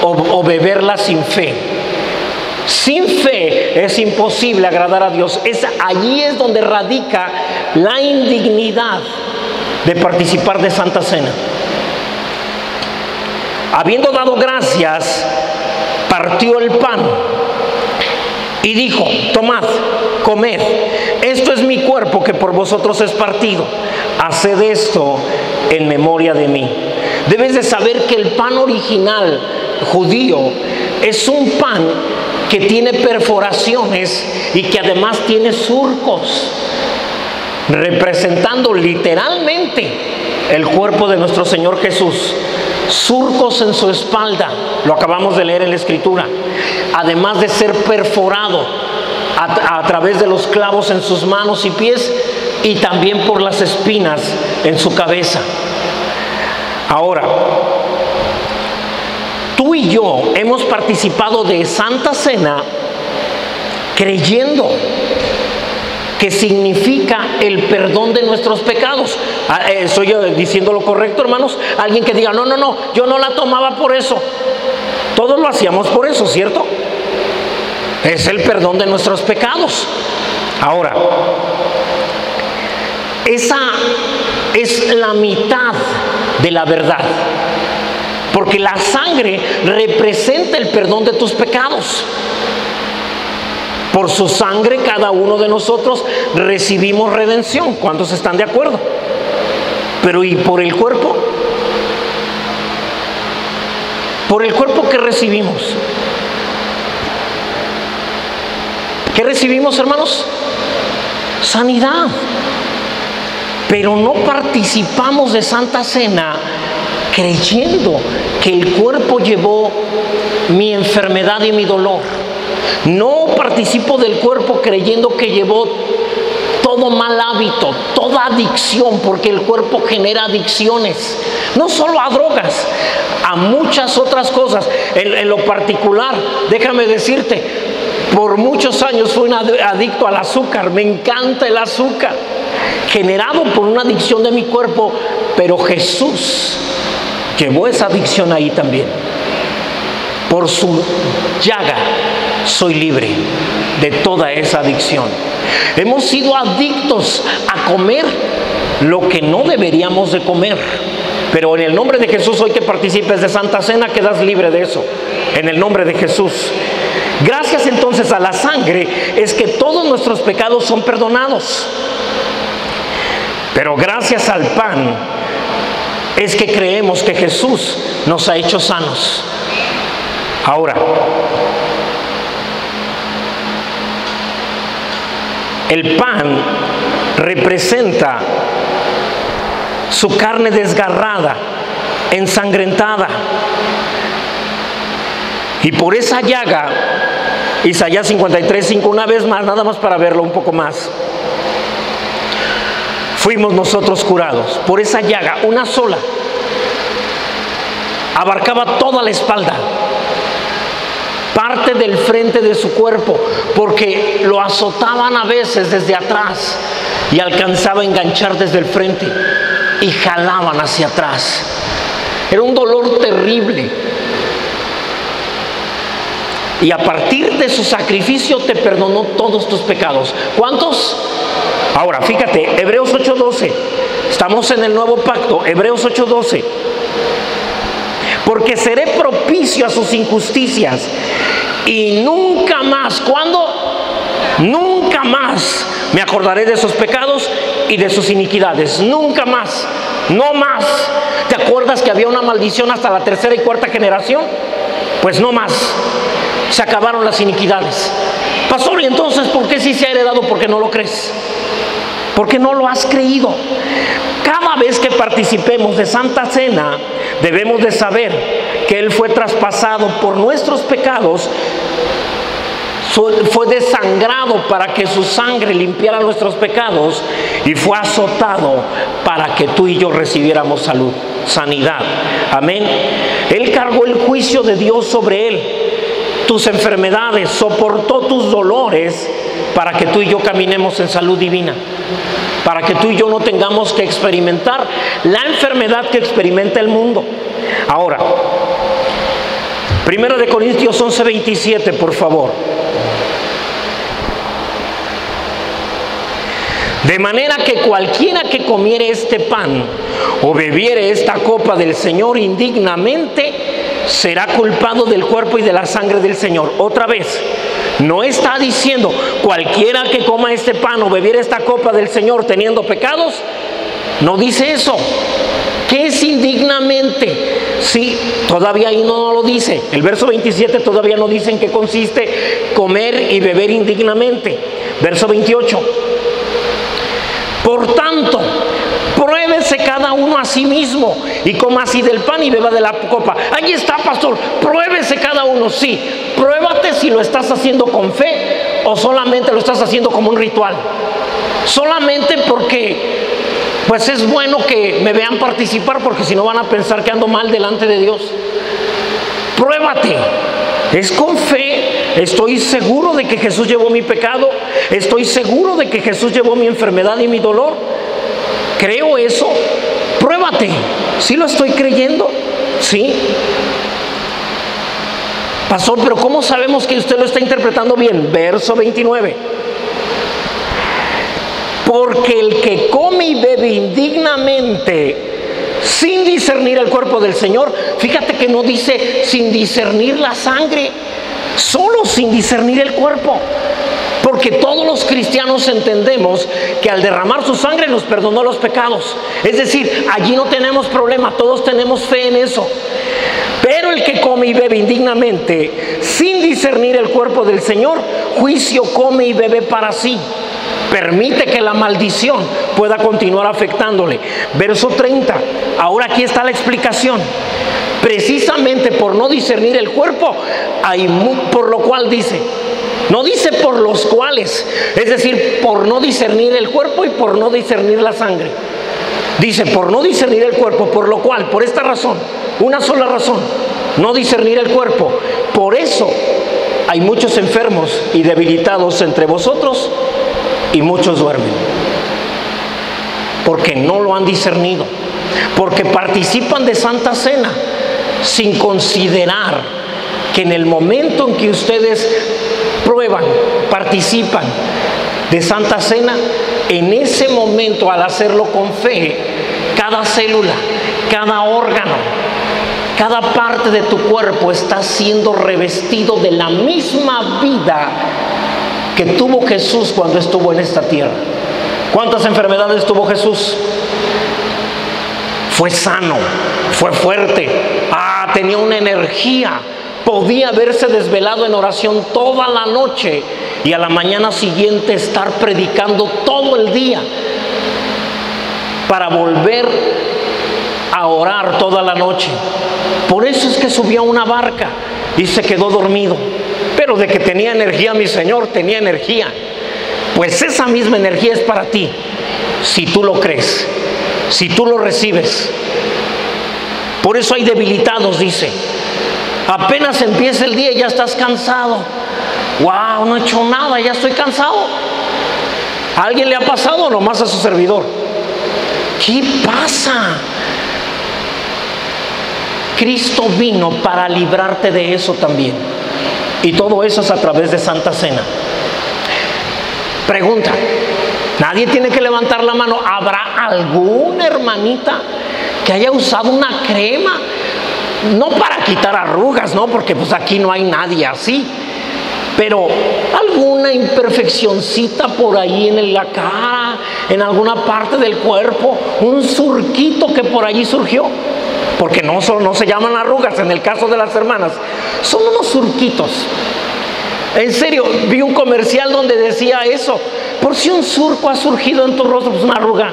o beberla sin fe. Sin fe es imposible agradar a Dios. Allí es donde radica la indignidad de participar de Santa Cena. Habiendo dado gracias, partió el pan y dijo: tomad, comed, esto es mi cuerpo que por vosotros es partido, haced esto en memoria de mí. Debes de saber que el pan original judío es un pan que tiene perforaciones y que además tiene surcos, representando literalmente el cuerpo de nuestro Señor Jesús. Surcos en su espalda, lo acabamos de leer en la Escritura, además de ser perforado a través de los clavos en sus manos y pies, y también por las espinas en su cabeza. Ahora, tú y yo hemos participado de Santa Cena creyendo que significa el perdón de nuestros pecados. ¿Estoy yo diciendo lo correcto, hermanos? Alguien que diga, no, yo no la tomaba por eso. Todos lo hacíamos por eso, ¿cierto? Es el perdón de nuestros pecados. Ahora, esa es la mitad de la verdad, porque la sangre representa el perdón de tus pecados. Por su sangre cada uno de nosotros recibimos redención. ¿Cuántos están de acuerdo? Pero ¿y por el cuerpo? ¿Por el cuerpo qué recibimos? ¿Qué recibimos, hermanos? Sanidad. Pero no participamos de Santa Cena creyendo que el cuerpo llevó mi enfermedad y mi dolor. No participo del cuerpo creyendo que llevó todo mal hábito, toda adicción, porque el cuerpo genera adicciones, no solo a drogas, a muchas otras cosas. En lo particular, déjame decirte, por muchos años fui un adicto al azúcar. Me encanta el azúcar, generado por una adicción de mi cuerpo, pero Jesús llevó esa adicción ahí también. Por su llaga soy libre de toda esa adicción. Hemos sido adictos a comer lo que no deberíamos de comer, pero en el nombre de Jesús, hoy que participes de Santa Cena, quedas libre de eso, en el nombre de Jesús. Gracias entonces a la sangre es que todos nuestros pecados son perdonados, pero gracias al pan es que creemos que Jesús nos ha hecho sanos. Ahora, el pan representa su carne desgarrada, ensangrentada. Y por esa llaga, Isaías 53:5, una vez más, nada más para verlo un poco más, fuimos nosotros curados. Por esa llaga, una sola, abarcaba toda la espalda, parte del frente de su cuerpo, porque lo azotaban a veces desde atrás y alcanzaba a enganchar desde el frente y jalaban hacia atrás. Era un dolor terrible. Y a partir de su sacrificio te perdonó todos tus pecados. ¿Cuántos? Ahora, fíjate, Hebreos 8:12. Estamos en el nuevo pacto, Hebreos 8:12. Porque seré propicio a sus injusticias y nunca más, ¿cuándo? Nunca más me acordaré de sus pecados y de sus iniquidades. Nunca más, no más. ¿Te acuerdas que había una maldición hasta la tercera y cuarta generación? Pues no más. Se acabaron las iniquidades. Pastor, ¿y entonces por qué sí se ha heredado? Porque no lo crees, porque no lo has creído. Cada vez que participemos de Santa Cena, debemos de saber que Él fue traspasado por nuestros pecados, fue desangrado para que su sangre limpiara nuestros pecados, y fue azotado para que tú y yo recibiéramos salud, sanidad. Amén. Él cargó el juicio de Dios sobre Él, tus enfermedades, soportó tus dolores para que tú y yo caminemos en salud divina, para que tú y yo no tengamos que experimentar la enfermedad que experimenta el mundo. Ahora, 1 de Corintios 11:27, por favor. De manera que cualquiera que comiere este pan o bebiere esta copa del Señor indignamente, será culpado del cuerpo y de la sangre del Señor. Otra vez, no está diciendo cualquiera que coma este pan o bebiera esta copa del Señor teniendo pecados. No dice eso. ¿Qué es indignamente? Sí, todavía ahí no lo dice. El verso 27 todavía no dice en qué consiste comer y beber indignamente. Verso 28. Por tanto, pruébese cada uno a sí mismo y coma así del pan y beba de la copa. Ahí está, pastor, pruébese cada uno. Sí, pruébate si lo estás haciendo con fe o solamente lo estás haciendo como un ritual. Solamente porque pues es bueno que me vean participar, porque si no van a pensar que ando mal delante de Dios. Pruébate. Es con fe. Estoy seguro de que Jesús llevó mi pecado. Estoy seguro de que Jesús llevó mi enfermedad y mi dolor. ¿Creo eso? Pruébate. ¿Sí lo estoy creyendo? ¿Sí? Pastor, pero ¿cómo sabemos que usted lo está interpretando bien? Verso 29. Porque el que come y bebe indignamente, sin discernir el cuerpo del Señor, fíjate que no dice sin discernir la sangre, solo sin discernir el cuerpo. Porque todos los cristianos entendemos que al derramar su sangre nos perdonó los pecados. Es decir, allí no tenemos problema, todos tenemos fe en eso. Pero el que come y bebe indignamente, sin discernir el cuerpo del Señor, juicio come y bebe para sí. Permite que la maldición pueda continuar afectándole. Verso 30. Ahora aquí está la explicación. Precisamente por no discernir el cuerpo, por lo cual dice, no dice por los cuales, es decir, por no discernir el cuerpo y por no discernir la sangre. Dice por no discernir el cuerpo, por lo cual, por esta razón, una sola razón, no discernir el cuerpo. Por eso hay muchos enfermos y debilitados entre vosotros y muchos duermen. Porque no lo han discernido. Porque participan de Santa Cena sin considerar que en el momento en que ustedes prueban, participan de Santa Cena, en ese momento, al hacerlo con fe, cada célula, cada órgano, cada parte de tu cuerpo está siendo revestido de la misma vida que tuvo Jesús cuando estuvo en esta tierra. ¿Cuántas enfermedades tuvo Jesús? Fue sano, fue fuerte, tenía una energía, podía haberse desvelado en oración toda la noche y a la mañana siguiente estar predicando todo el día para volver a orar toda la noche. Por eso es que subió a una barca y se quedó dormido. Pero de que tenía energía mi Señor, tenía energía. Pues esa misma energía es para ti, si tú lo crees, si tú lo recibes. Por eso hay debilitados, dice. Apenas empieza el día y ya estás cansado. Wow, no he hecho nada, ya estoy cansado. ¿A alguien le ha pasado o nomás a su servidor? ¿Qué pasa? Cristo vino para librarte de eso también. Y todo eso es a través de Santa Cena. Pregunta, nadie tiene que levantar la mano. ¿Habrá alguna hermanita que haya usado una crema? No para quitar arrugas, ¿no? Porque pues aquí no hay nadie así. Pero alguna imperfeccioncita por ahí en la cara, en alguna parte del cuerpo, un surquito que por allí surgió. Porque no se llaman arrugas en el caso de las hermanas, son unos surquitos. En serio, vi un comercial donde decía eso. Por si un surco ha surgido en tu rostro, pues una arruga.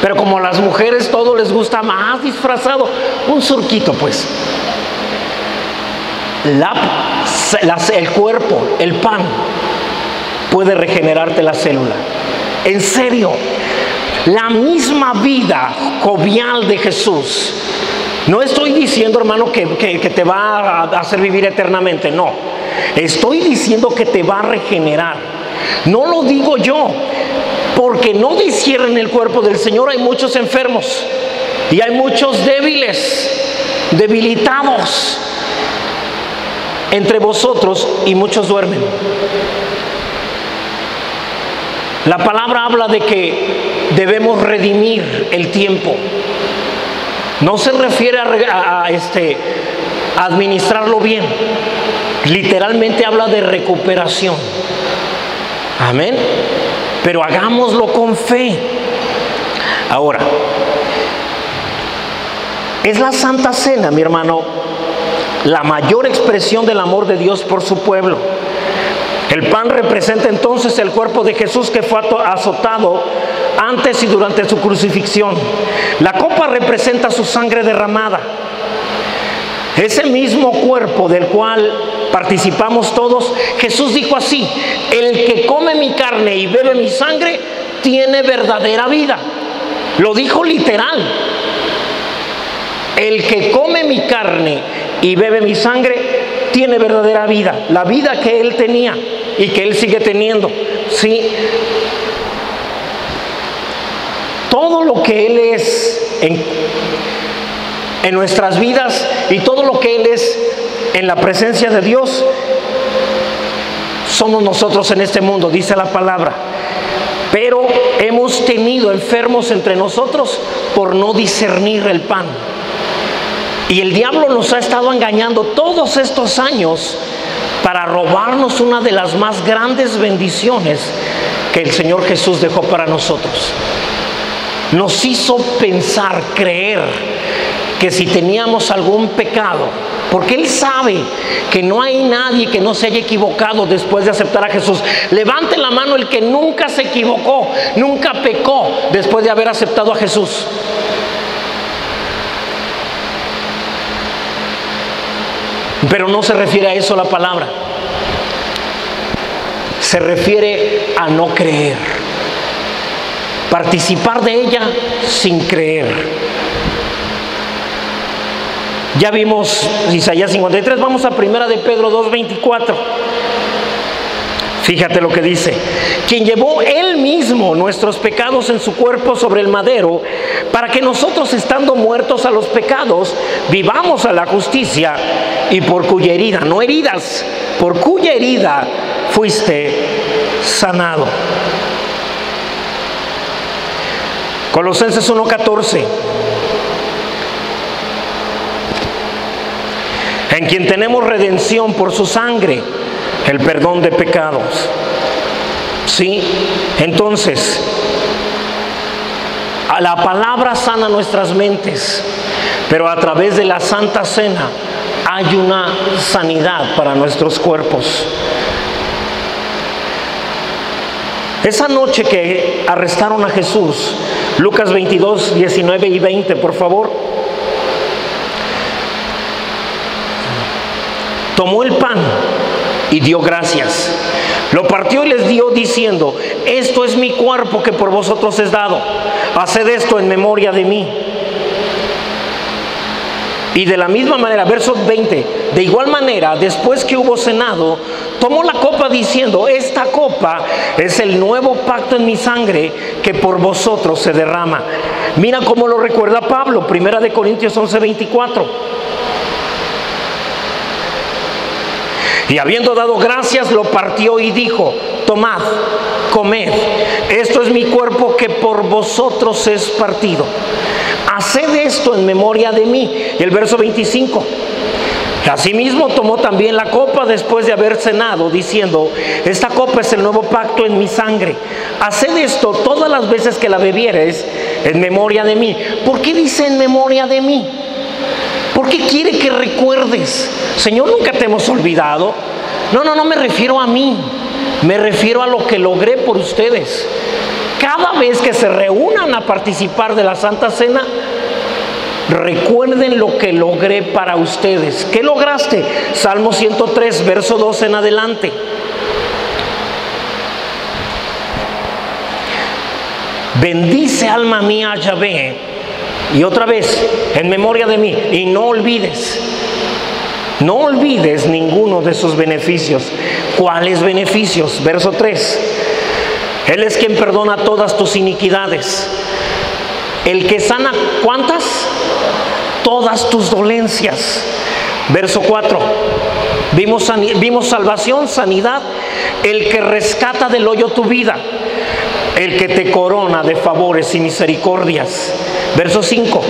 Pero como a las mujeres todo les gusta más disfrazado, un surquito pues. El cuerpo, el pan, puede regenerarte la célula. En serio, la misma vida jovial de Jesús. No estoy diciendo, hermano, que te va a hacer vivir eternamente, no. Estoy diciendo que te va a regenerar. No lo digo yo, porque no disciernen el cuerpo del Señor. Hay muchos enfermos y hay muchos debilitados entre vosotros y muchos duermen. La palabra habla de que debemos redimir el tiempo. No se refiere a administrarlo bien. Literalmente habla de recuperación. Amén. Pero hagámoslo con fe. Ahora, es la Santa Cena, mi hermano, la mayor expresión del amor de Dios por su pueblo. El pan representa entonces el cuerpo de Jesús que fue azotado antes y durante su crucifixión. La copa representa su sangre derramada. Ese mismo cuerpo del cual participamos todos, Jesús dijo así: el que come mi carne y bebe mi sangre tiene verdadera vida. Lo dijo literal. El que come mi carne y bebe mi sangre tiene verdadera vida, la vida que Él tenía y que Él sigue teniendo. Sí, todo lo que Él es en nuestras vidas y todo lo que Él es en la presencia de Dios, somos nosotros en este mundo, dice la palabra. Pero hemos tenido enfermos entre nosotros por no discernir el pan. Y el diablo nos ha estado engañando todos estos años para robarnos una de las más grandes bendiciones que el Señor Jesús dejó para nosotros. Nos hizo pensar, creer que si teníamos algún pecado, porque Él sabe que no hay nadie que no se haya equivocado después de aceptar a Jesús. Levante la mano el que nunca se equivocó, nunca pecó después de haber aceptado a Jesús. Pero no se refiere a eso la palabra. Se refiere a no creer. Participar de ella sin creer. Ya vimos Isaías 53, vamos a 1 de Pedro 2:24. Fíjate lo que dice: quien llevó Él mismo nuestros pecados en su cuerpo sobre el madero, para que nosotros, estando muertos a los pecados, vivamos a la justicia, y por cuya herida, no heridas, por cuya herida fuiste sanado. Colosenses 1:14. En quien tenemos redención por su sangre, el perdón de pecados. ¿Sí? Entonces, la palabra sana nuestras mentes, pero a través de la Santa Cena hay una sanidad para nuestros cuerpos. Esa noche que arrestaron a Jesús, Lucas 22, 19 y 20, por favor. Tomó el pan y dio gracias. Lo partió y les dio diciendo: esto es mi cuerpo que por vosotros es dado. Haced esto en memoria de mí. Y de la misma manera, verso 20, de igual manera, después que hubo cenado, tomó la copa diciendo: esta copa es el nuevo pacto en mi sangre que por vosotros se derrama. Mira cómo lo recuerda Pablo, 1 de Corintios 11:24. Y habiendo dado gracias, lo partió y dijo: tomad, comed, esto es mi cuerpo que por vosotros es partido. Haced esto en memoria de mí. Y el verso 25. Asimismo tomó también la copa después de haber cenado, diciendo: esta copa es el nuevo pacto en mi sangre. Haced esto todas las veces que la bebiereis en memoria de mí. ¿Por qué dice en memoria de mí? ¿Por qué quiere que recuerdes? Señor, nunca te hemos olvidado. No me refiero a mí. Me refiero a lo que logré por ustedes. Cada vez que se reúnan a participar de la Santa Cena, recuerden lo que logré para ustedes. ¿Qué lograste? Salmo 103, verso 2 en adelante. Bendice, alma mía, a Yahvé. Y otra vez, en memoria de mí. Y no olvides ninguno de sus beneficios. ¿Cuáles beneficios? Verso 3. Él es quien perdona todas tus iniquidades. El que sana, ¿cuántas? Todas tus dolencias. Verso 4. Vimos salvación, sanidad. El que rescata del hoyo tu vida. El que te corona de favores y misericordias. Verso 5.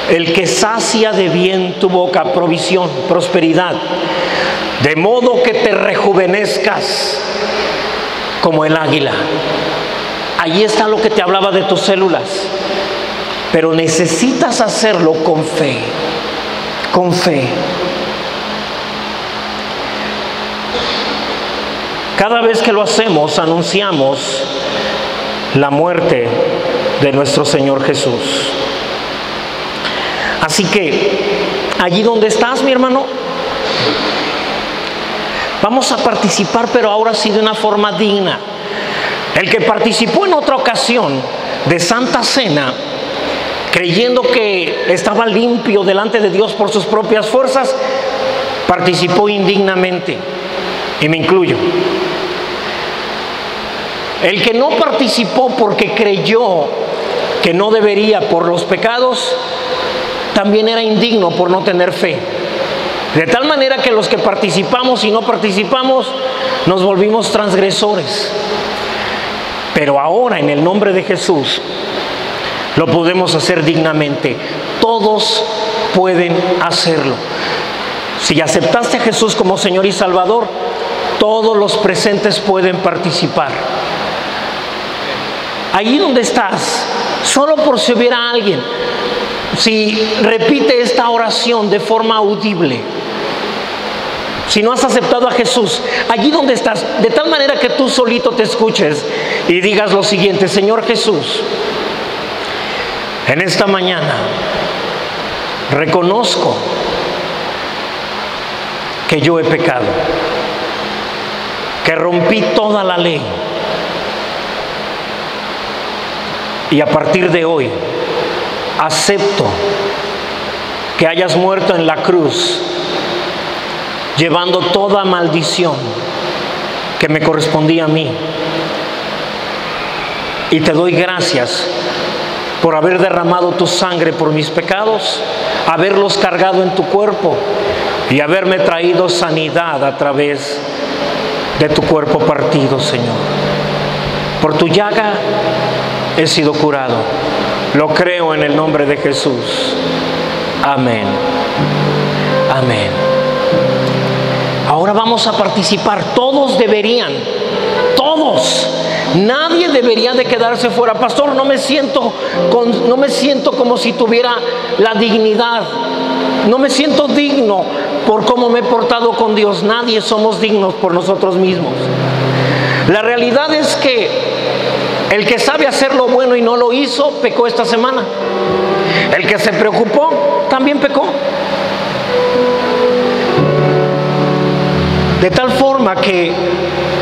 El que sacia de bien tu boca, provisión, prosperidad, de modo que te rejuvenezcas como el águila. Ahí está lo que te hablaba de tus células, pero necesitas hacerlo con fe, con fe. Cada vez que lo hacemos, anunciamos la muerte de nuestro Señor Jesús. Así que, allí donde estás, mi hermano, vamos a participar, pero ahora sí de una forma digna. El que participó en otra ocasión de Santa Cena, creyendo que estaba limpio delante de Dios por sus propias fuerzas, participó indignamente, y me incluyo. El que no participó porque creyó que no debería por los pecados, también era indigno por no tener fe. De tal manera que los que participamos y no participamos, nos volvimos transgresores. Pero ahora, en el nombre de Jesús, lo podemos hacer dignamente. Todos pueden hacerlo. Si aceptaste a Jesús como Señor y Salvador, todos los presentes pueden participar. Allí donde estás, solo por si hubiera alguien, si repite esta oración de forma audible, si no has aceptado a Jesús, allí donde estás, de tal manera que tú solito te escuches y digas lo siguiente: Señor Jesús, en esta mañana reconozco que yo he pecado, que rompí toda la ley, y a partir de hoy acepto que hayas muerto en la cruz, llevando toda maldición que me correspondía a mí. Y te doy gracias por haber derramado tu sangre por mis pecados, haberlos cargado en tu cuerpo y haberme traído sanidad a través de tu cuerpo partido, Señor. Por tu llaga he sido curado. Lo creo en el nombre de Jesús. Amén. Amén. Ahora vamos a participar. Todos deberían. Todos. Nadie debería de quedarse fuera. Pastor, no me siento como si tuviera la dignidad. No me siento digno por cómo me he portado con Dios. Nadie somos dignos por nosotros mismos. La realidad es que el que sabe hacer lo bueno y no lo hizo, pecó esta semana. El que se preocupó, también pecó. De tal forma que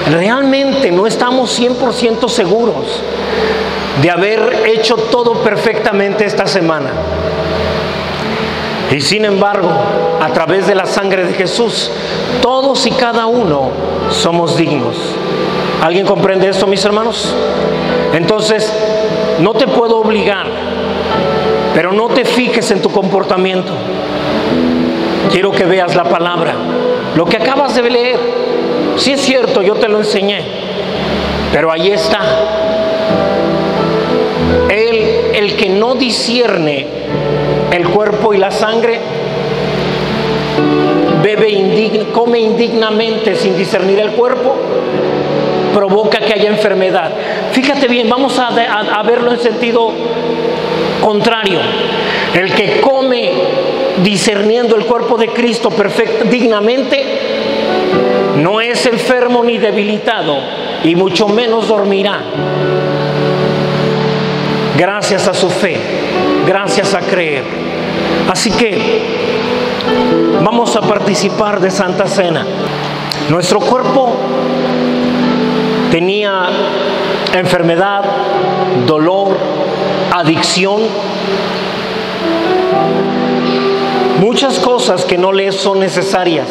realmente no estamos 100% seguros de haber hecho todo perfectamente esta semana. Y sin embargo, a través de la sangre de Jesús, todos y cada uno somos dignos. ¿Alguien comprende esto, mis hermanos? Entonces, no te puedo obligar, pero no te fijes en tu comportamiento. Quiero que veas la palabra. Lo que acabas de leer, sí es cierto, yo te lo enseñé, pero ahí está. El que no discierne el cuerpo y la sangre, come indignamente sin discernir el cuerpo, provoca que haya enfermedad. Fíjate bien, vamos a verlo en sentido contrario. El que come discerniendo el cuerpo de Cristo dignamente, no es enfermo ni debilitado, y mucho menos dormirá. Gracias a su fe, gracias a creer. Así que vamos a participar de Santa Cena. Nuestro cuerpo tenía enfermedad, dolor, adicción, muchas cosas que no les son necesarias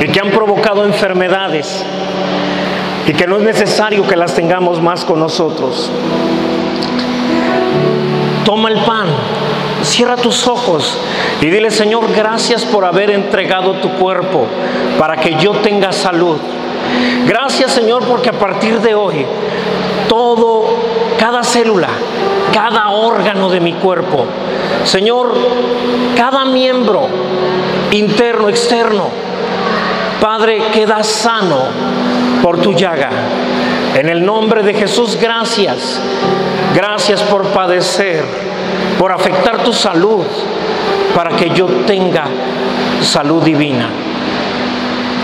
y que han provocado enfermedades y que no es necesario que las tengamos más con nosotros. Toma el pan, cierra tus ojos y dile: Señor, gracias por haber entregado tu cuerpo para que yo tenga salud. Gracias, Señor, porque a partir de hoy cada célula, cada órgano de mi cuerpo, Señor, cada miembro interno, externo, Padre, queda sano por tu llaga. En el nombre de Jesús, gracias. Gracias por padecer, por afectar tu salud, para que yo tenga salud divina.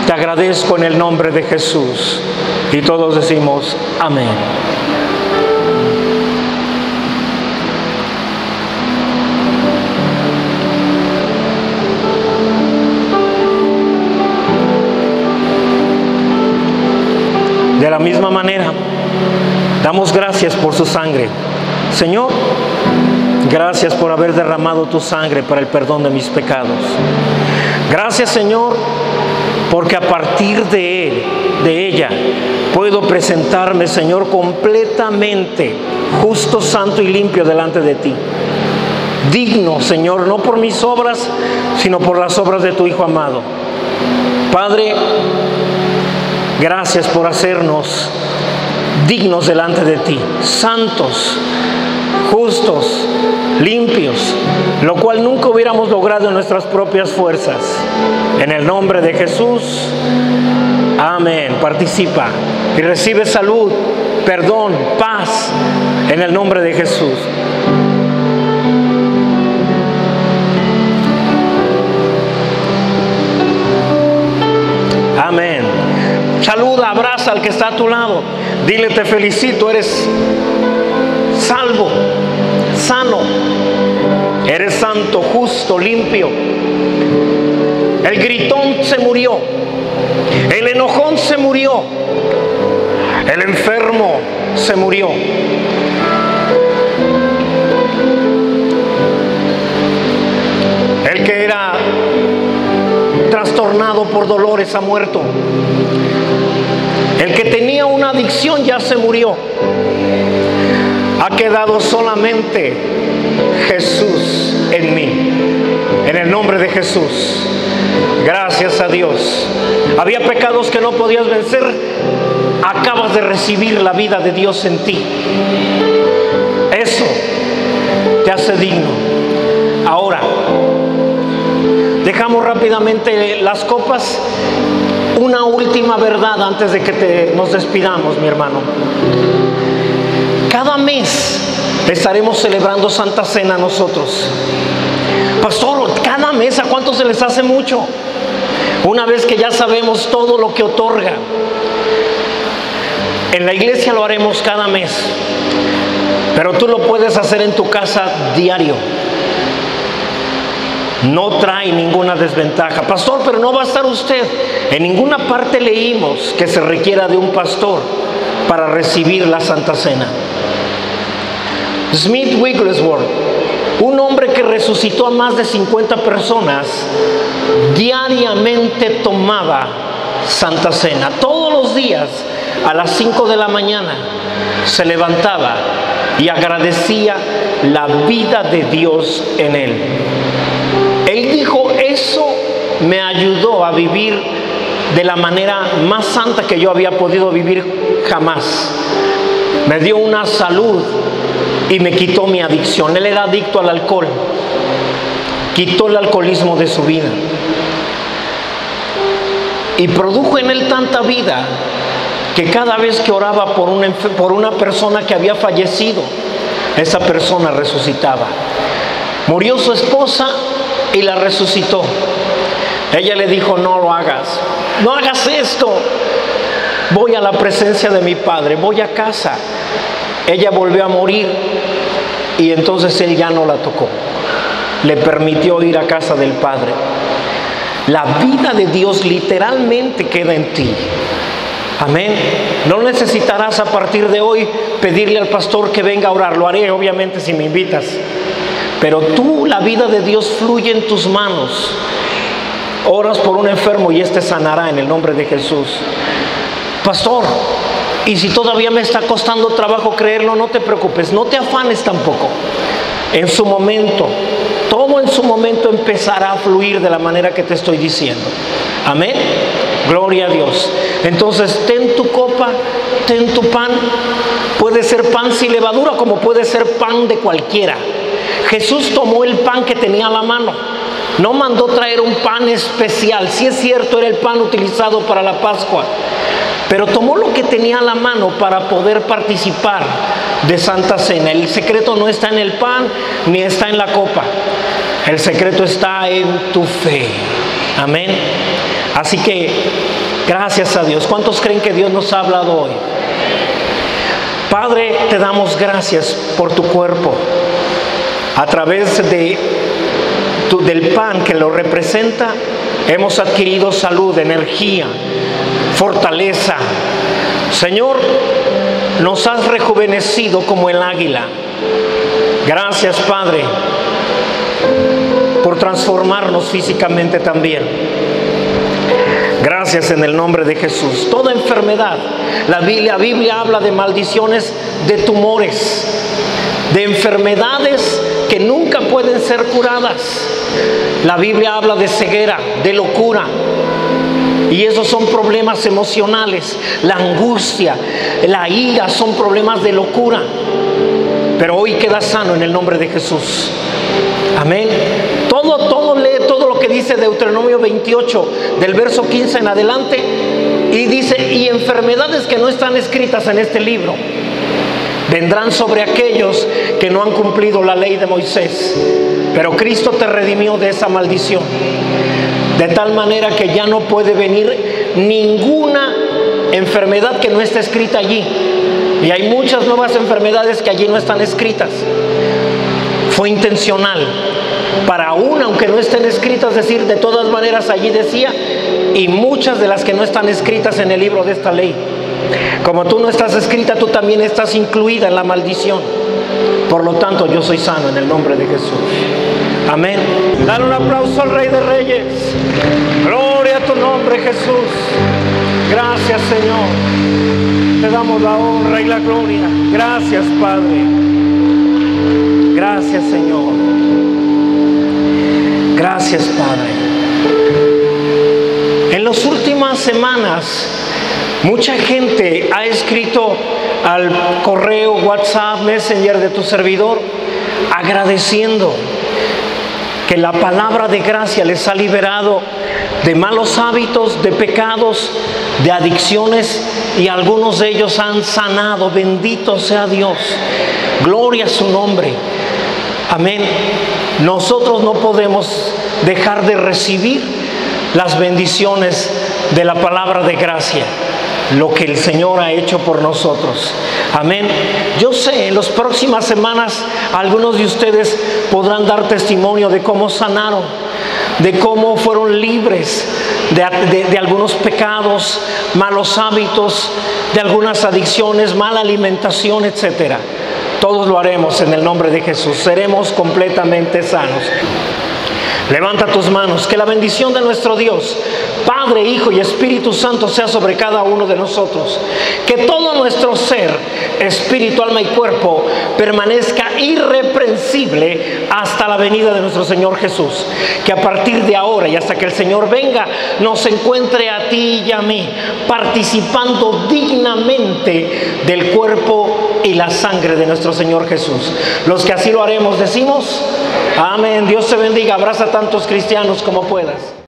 Te agradezco en el nombre de Jesús. Y todos decimos amén. De la misma manera, damos gracias por su sangre. Señor, gracias por haber derramado tu sangre para el perdón de mis pecados. Gracias, Señor, porque a partir de él, de ella, puedo presentarme, Señor, completamente justo, santo y limpio delante de ti. Digno, Señor, no por mis obras, sino por las obras de tu Hijo amado. Padre, gracias por hacernos dignos delante de ti, santos, justos, limpios, lo cual nunca hubiéramos logrado en nuestras propias fuerzas. En el nombre de Jesús, amén. Participa y recibe salud, perdón, paz, en el nombre de Jesús. Amén. Saluda, abraza al que está a tu lado. Dile: te felicito, eres salvo, sano, eres santo, justo, limpio. El gritón se murió, el enojón se murió, el enfermo se murió. El que era trastornado por dolores ha muerto. El que tenía una adicción ya se murió. Ha quedado solamente Jesús en mí. En el nombre de Jesús. Gracias a Dios. Había pecados que no podías vencer. Acabas de recibir la vida de Dios en ti. Eso te hace digno. Ahora, dejamos rápidamente las copas. Una última verdad antes de que nos despidamos, mi hermano. Cada mes estaremos celebrando Santa Cena nosotros. Pastor, cada mes, ¿a cuántos se les hace mucho? Una vez que ya sabemos todo lo que otorga. En la iglesia lo haremos cada mes, pero tú lo puedes hacer en tu casa diario. No trae ninguna desventaja. Pastor, pero no va a estar usted. En ninguna parte leímos que se requiera de un pastor para recibir la Santa Cena. Smith Wigglesworth, un hombre que resucitó a más de 50 personas, diariamente tomaba Santa Cena. Todos los días a las 5 de la mañana se levantaba y agradecía la vida de Dios en él. Él dijo: eso me ayudó a vivir de la manera más santa que yo había podido vivir jamás. Me dio una salud y me quitó mi adicción. Él era adicto al alcohol. Quitó el alcoholismo de su vida. Y produjo en él tanta vida que cada vez que oraba por una persona que había fallecido, esa persona resucitaba. Murió su esposa y la resucitó. Ella le dijo: no lo hagas, no hagas esto. Voy a la presencia de mi Padre, voy a casa. Ella volvió a morir y entonces él ya no la tocó. Le permitió ir a casa del Padre. La vida de Dios literalmente queda en ti. Amén. No necesitarás a partir de hoy pedirle al pastor que venga a orar. Lo haré, obviamente, si me invitas. Pero tú, la vida de Dios fluye en tus manos. Oras por un enfermo y éste sanará en el nombre de Jesús. Pastor, y si todavía me está costando trabajo creerlo, no te preocupes, no te afanes tampoco. En su momento, todo en su momento empezará a fluir de la manera que te estoy diciendo. Amén. Gloria a Dios. Entonces, ten tu copa, ten tu pan. Puede ser pan sin levadura, como puede ser pan de cualquiera. Jesús tomó el pan que tenía a la mano. No mandó traer un pan especial. Sí es cierto, era el pan utilizado para la Pascua, pero tomó lo que tenía a la mano para poder participar de Santa Cena. El secreto no está en el pan ni está en la copa. El secreto está en tu fe. Amén. Así que gracias a Dios. ¿Cuántos creen que Dios nos ha hablado hoy? Padre, te damos gracias por tu cuerpo. A través del pan que lo representa, hemos adquirido salud, energía, fortaleza. Señor, nos has rejuvenecido como el águila. Gracias, Padre, por transformarnos físicamente también. Gracias. Gracias en el nombre de Jesús. Toda enfermedad, la Biblia habla de maldiciones, de tumores, de enfermedades que nunca pueden ser curadas. La Biblia habla de ceguera, de locura. Y esos son problemas emocionales. La angustia, la ira son problemas de locura. Pero hoy queda sano en el nombre de Jesús. Amén. Lee todo lo que dice Deuteronomio 28, del verso 15 en adelante. Y dice, y enfermedades que no están escritas en este libro vendrán sobre aquellos que no han cumplido la ley de Moisés. Pero Cristo te redimió de esa maldición, de tal manera que ya no puede venir ninguna enfermedad que no esté escrita allí. Y hay muchas nuevas enfermedades que allí no están escritas. Fue intencional para una, aunque no estén escritas, decir, de todas maneras allí decía, y muchas de las que no están escritas en el libro de esta ley. Como tú no estás escrita, tú también estás incluida en la maldición. Por lo tanto, yo soy sano en el nombre de Jesús. Amén. Dale un aplauso al Rey de Reyes. Gloria a tu nombre, Jesús. Gracias, Señor. Te damos la honra y la gloria. Gracias, Padre. Gracias, Señor. Gracias, Padre. En las últimas semanas, mucha gente ha escrito al correo, WhatsApp, Messenger de tu servidor, agradeciendo que la palabra de gracia les ha liberado de malos hábitos, de pecados, de adicciones, y algunos de ellos han sanado. Bendito sea Dios. Gloria a su nombre. Amén. Nosotros no podemos dejar de recibir las bendiciones de la palabra de gracia, lo que el Señor ha hecho por nosotros. Amén. Yo sé, en las próximas semanas algunos de ustedes podrán dar testimonio de cómo sanaron, de cómo fueron libres de algunos pecados, malos hábitos, de algunas adicciones, mala alimentación, etcétera. Todos lo haremos en el nombre de Jesús. Seremos completamente sanos. Levanta tus manos. Que la bendición de nuestro Dios, Padre, Hijo y Espíritu Santo, sea sobre cada uno de nosotros. Que todo nuestro ser, espíritu, alma y cuerpo, permanezca irreprensible hasta la venida de nuestro Señor Jesús. Que a partir de ahora y hasta que el Señor venga, nos encuentre a ti y a mí participando dignamente del cuerpo y la sangre de nuestro Señor Jesús. Los que así lo haremos, decimos amén. Dios te bendiga. Abraza a tantos cristianos como puedas.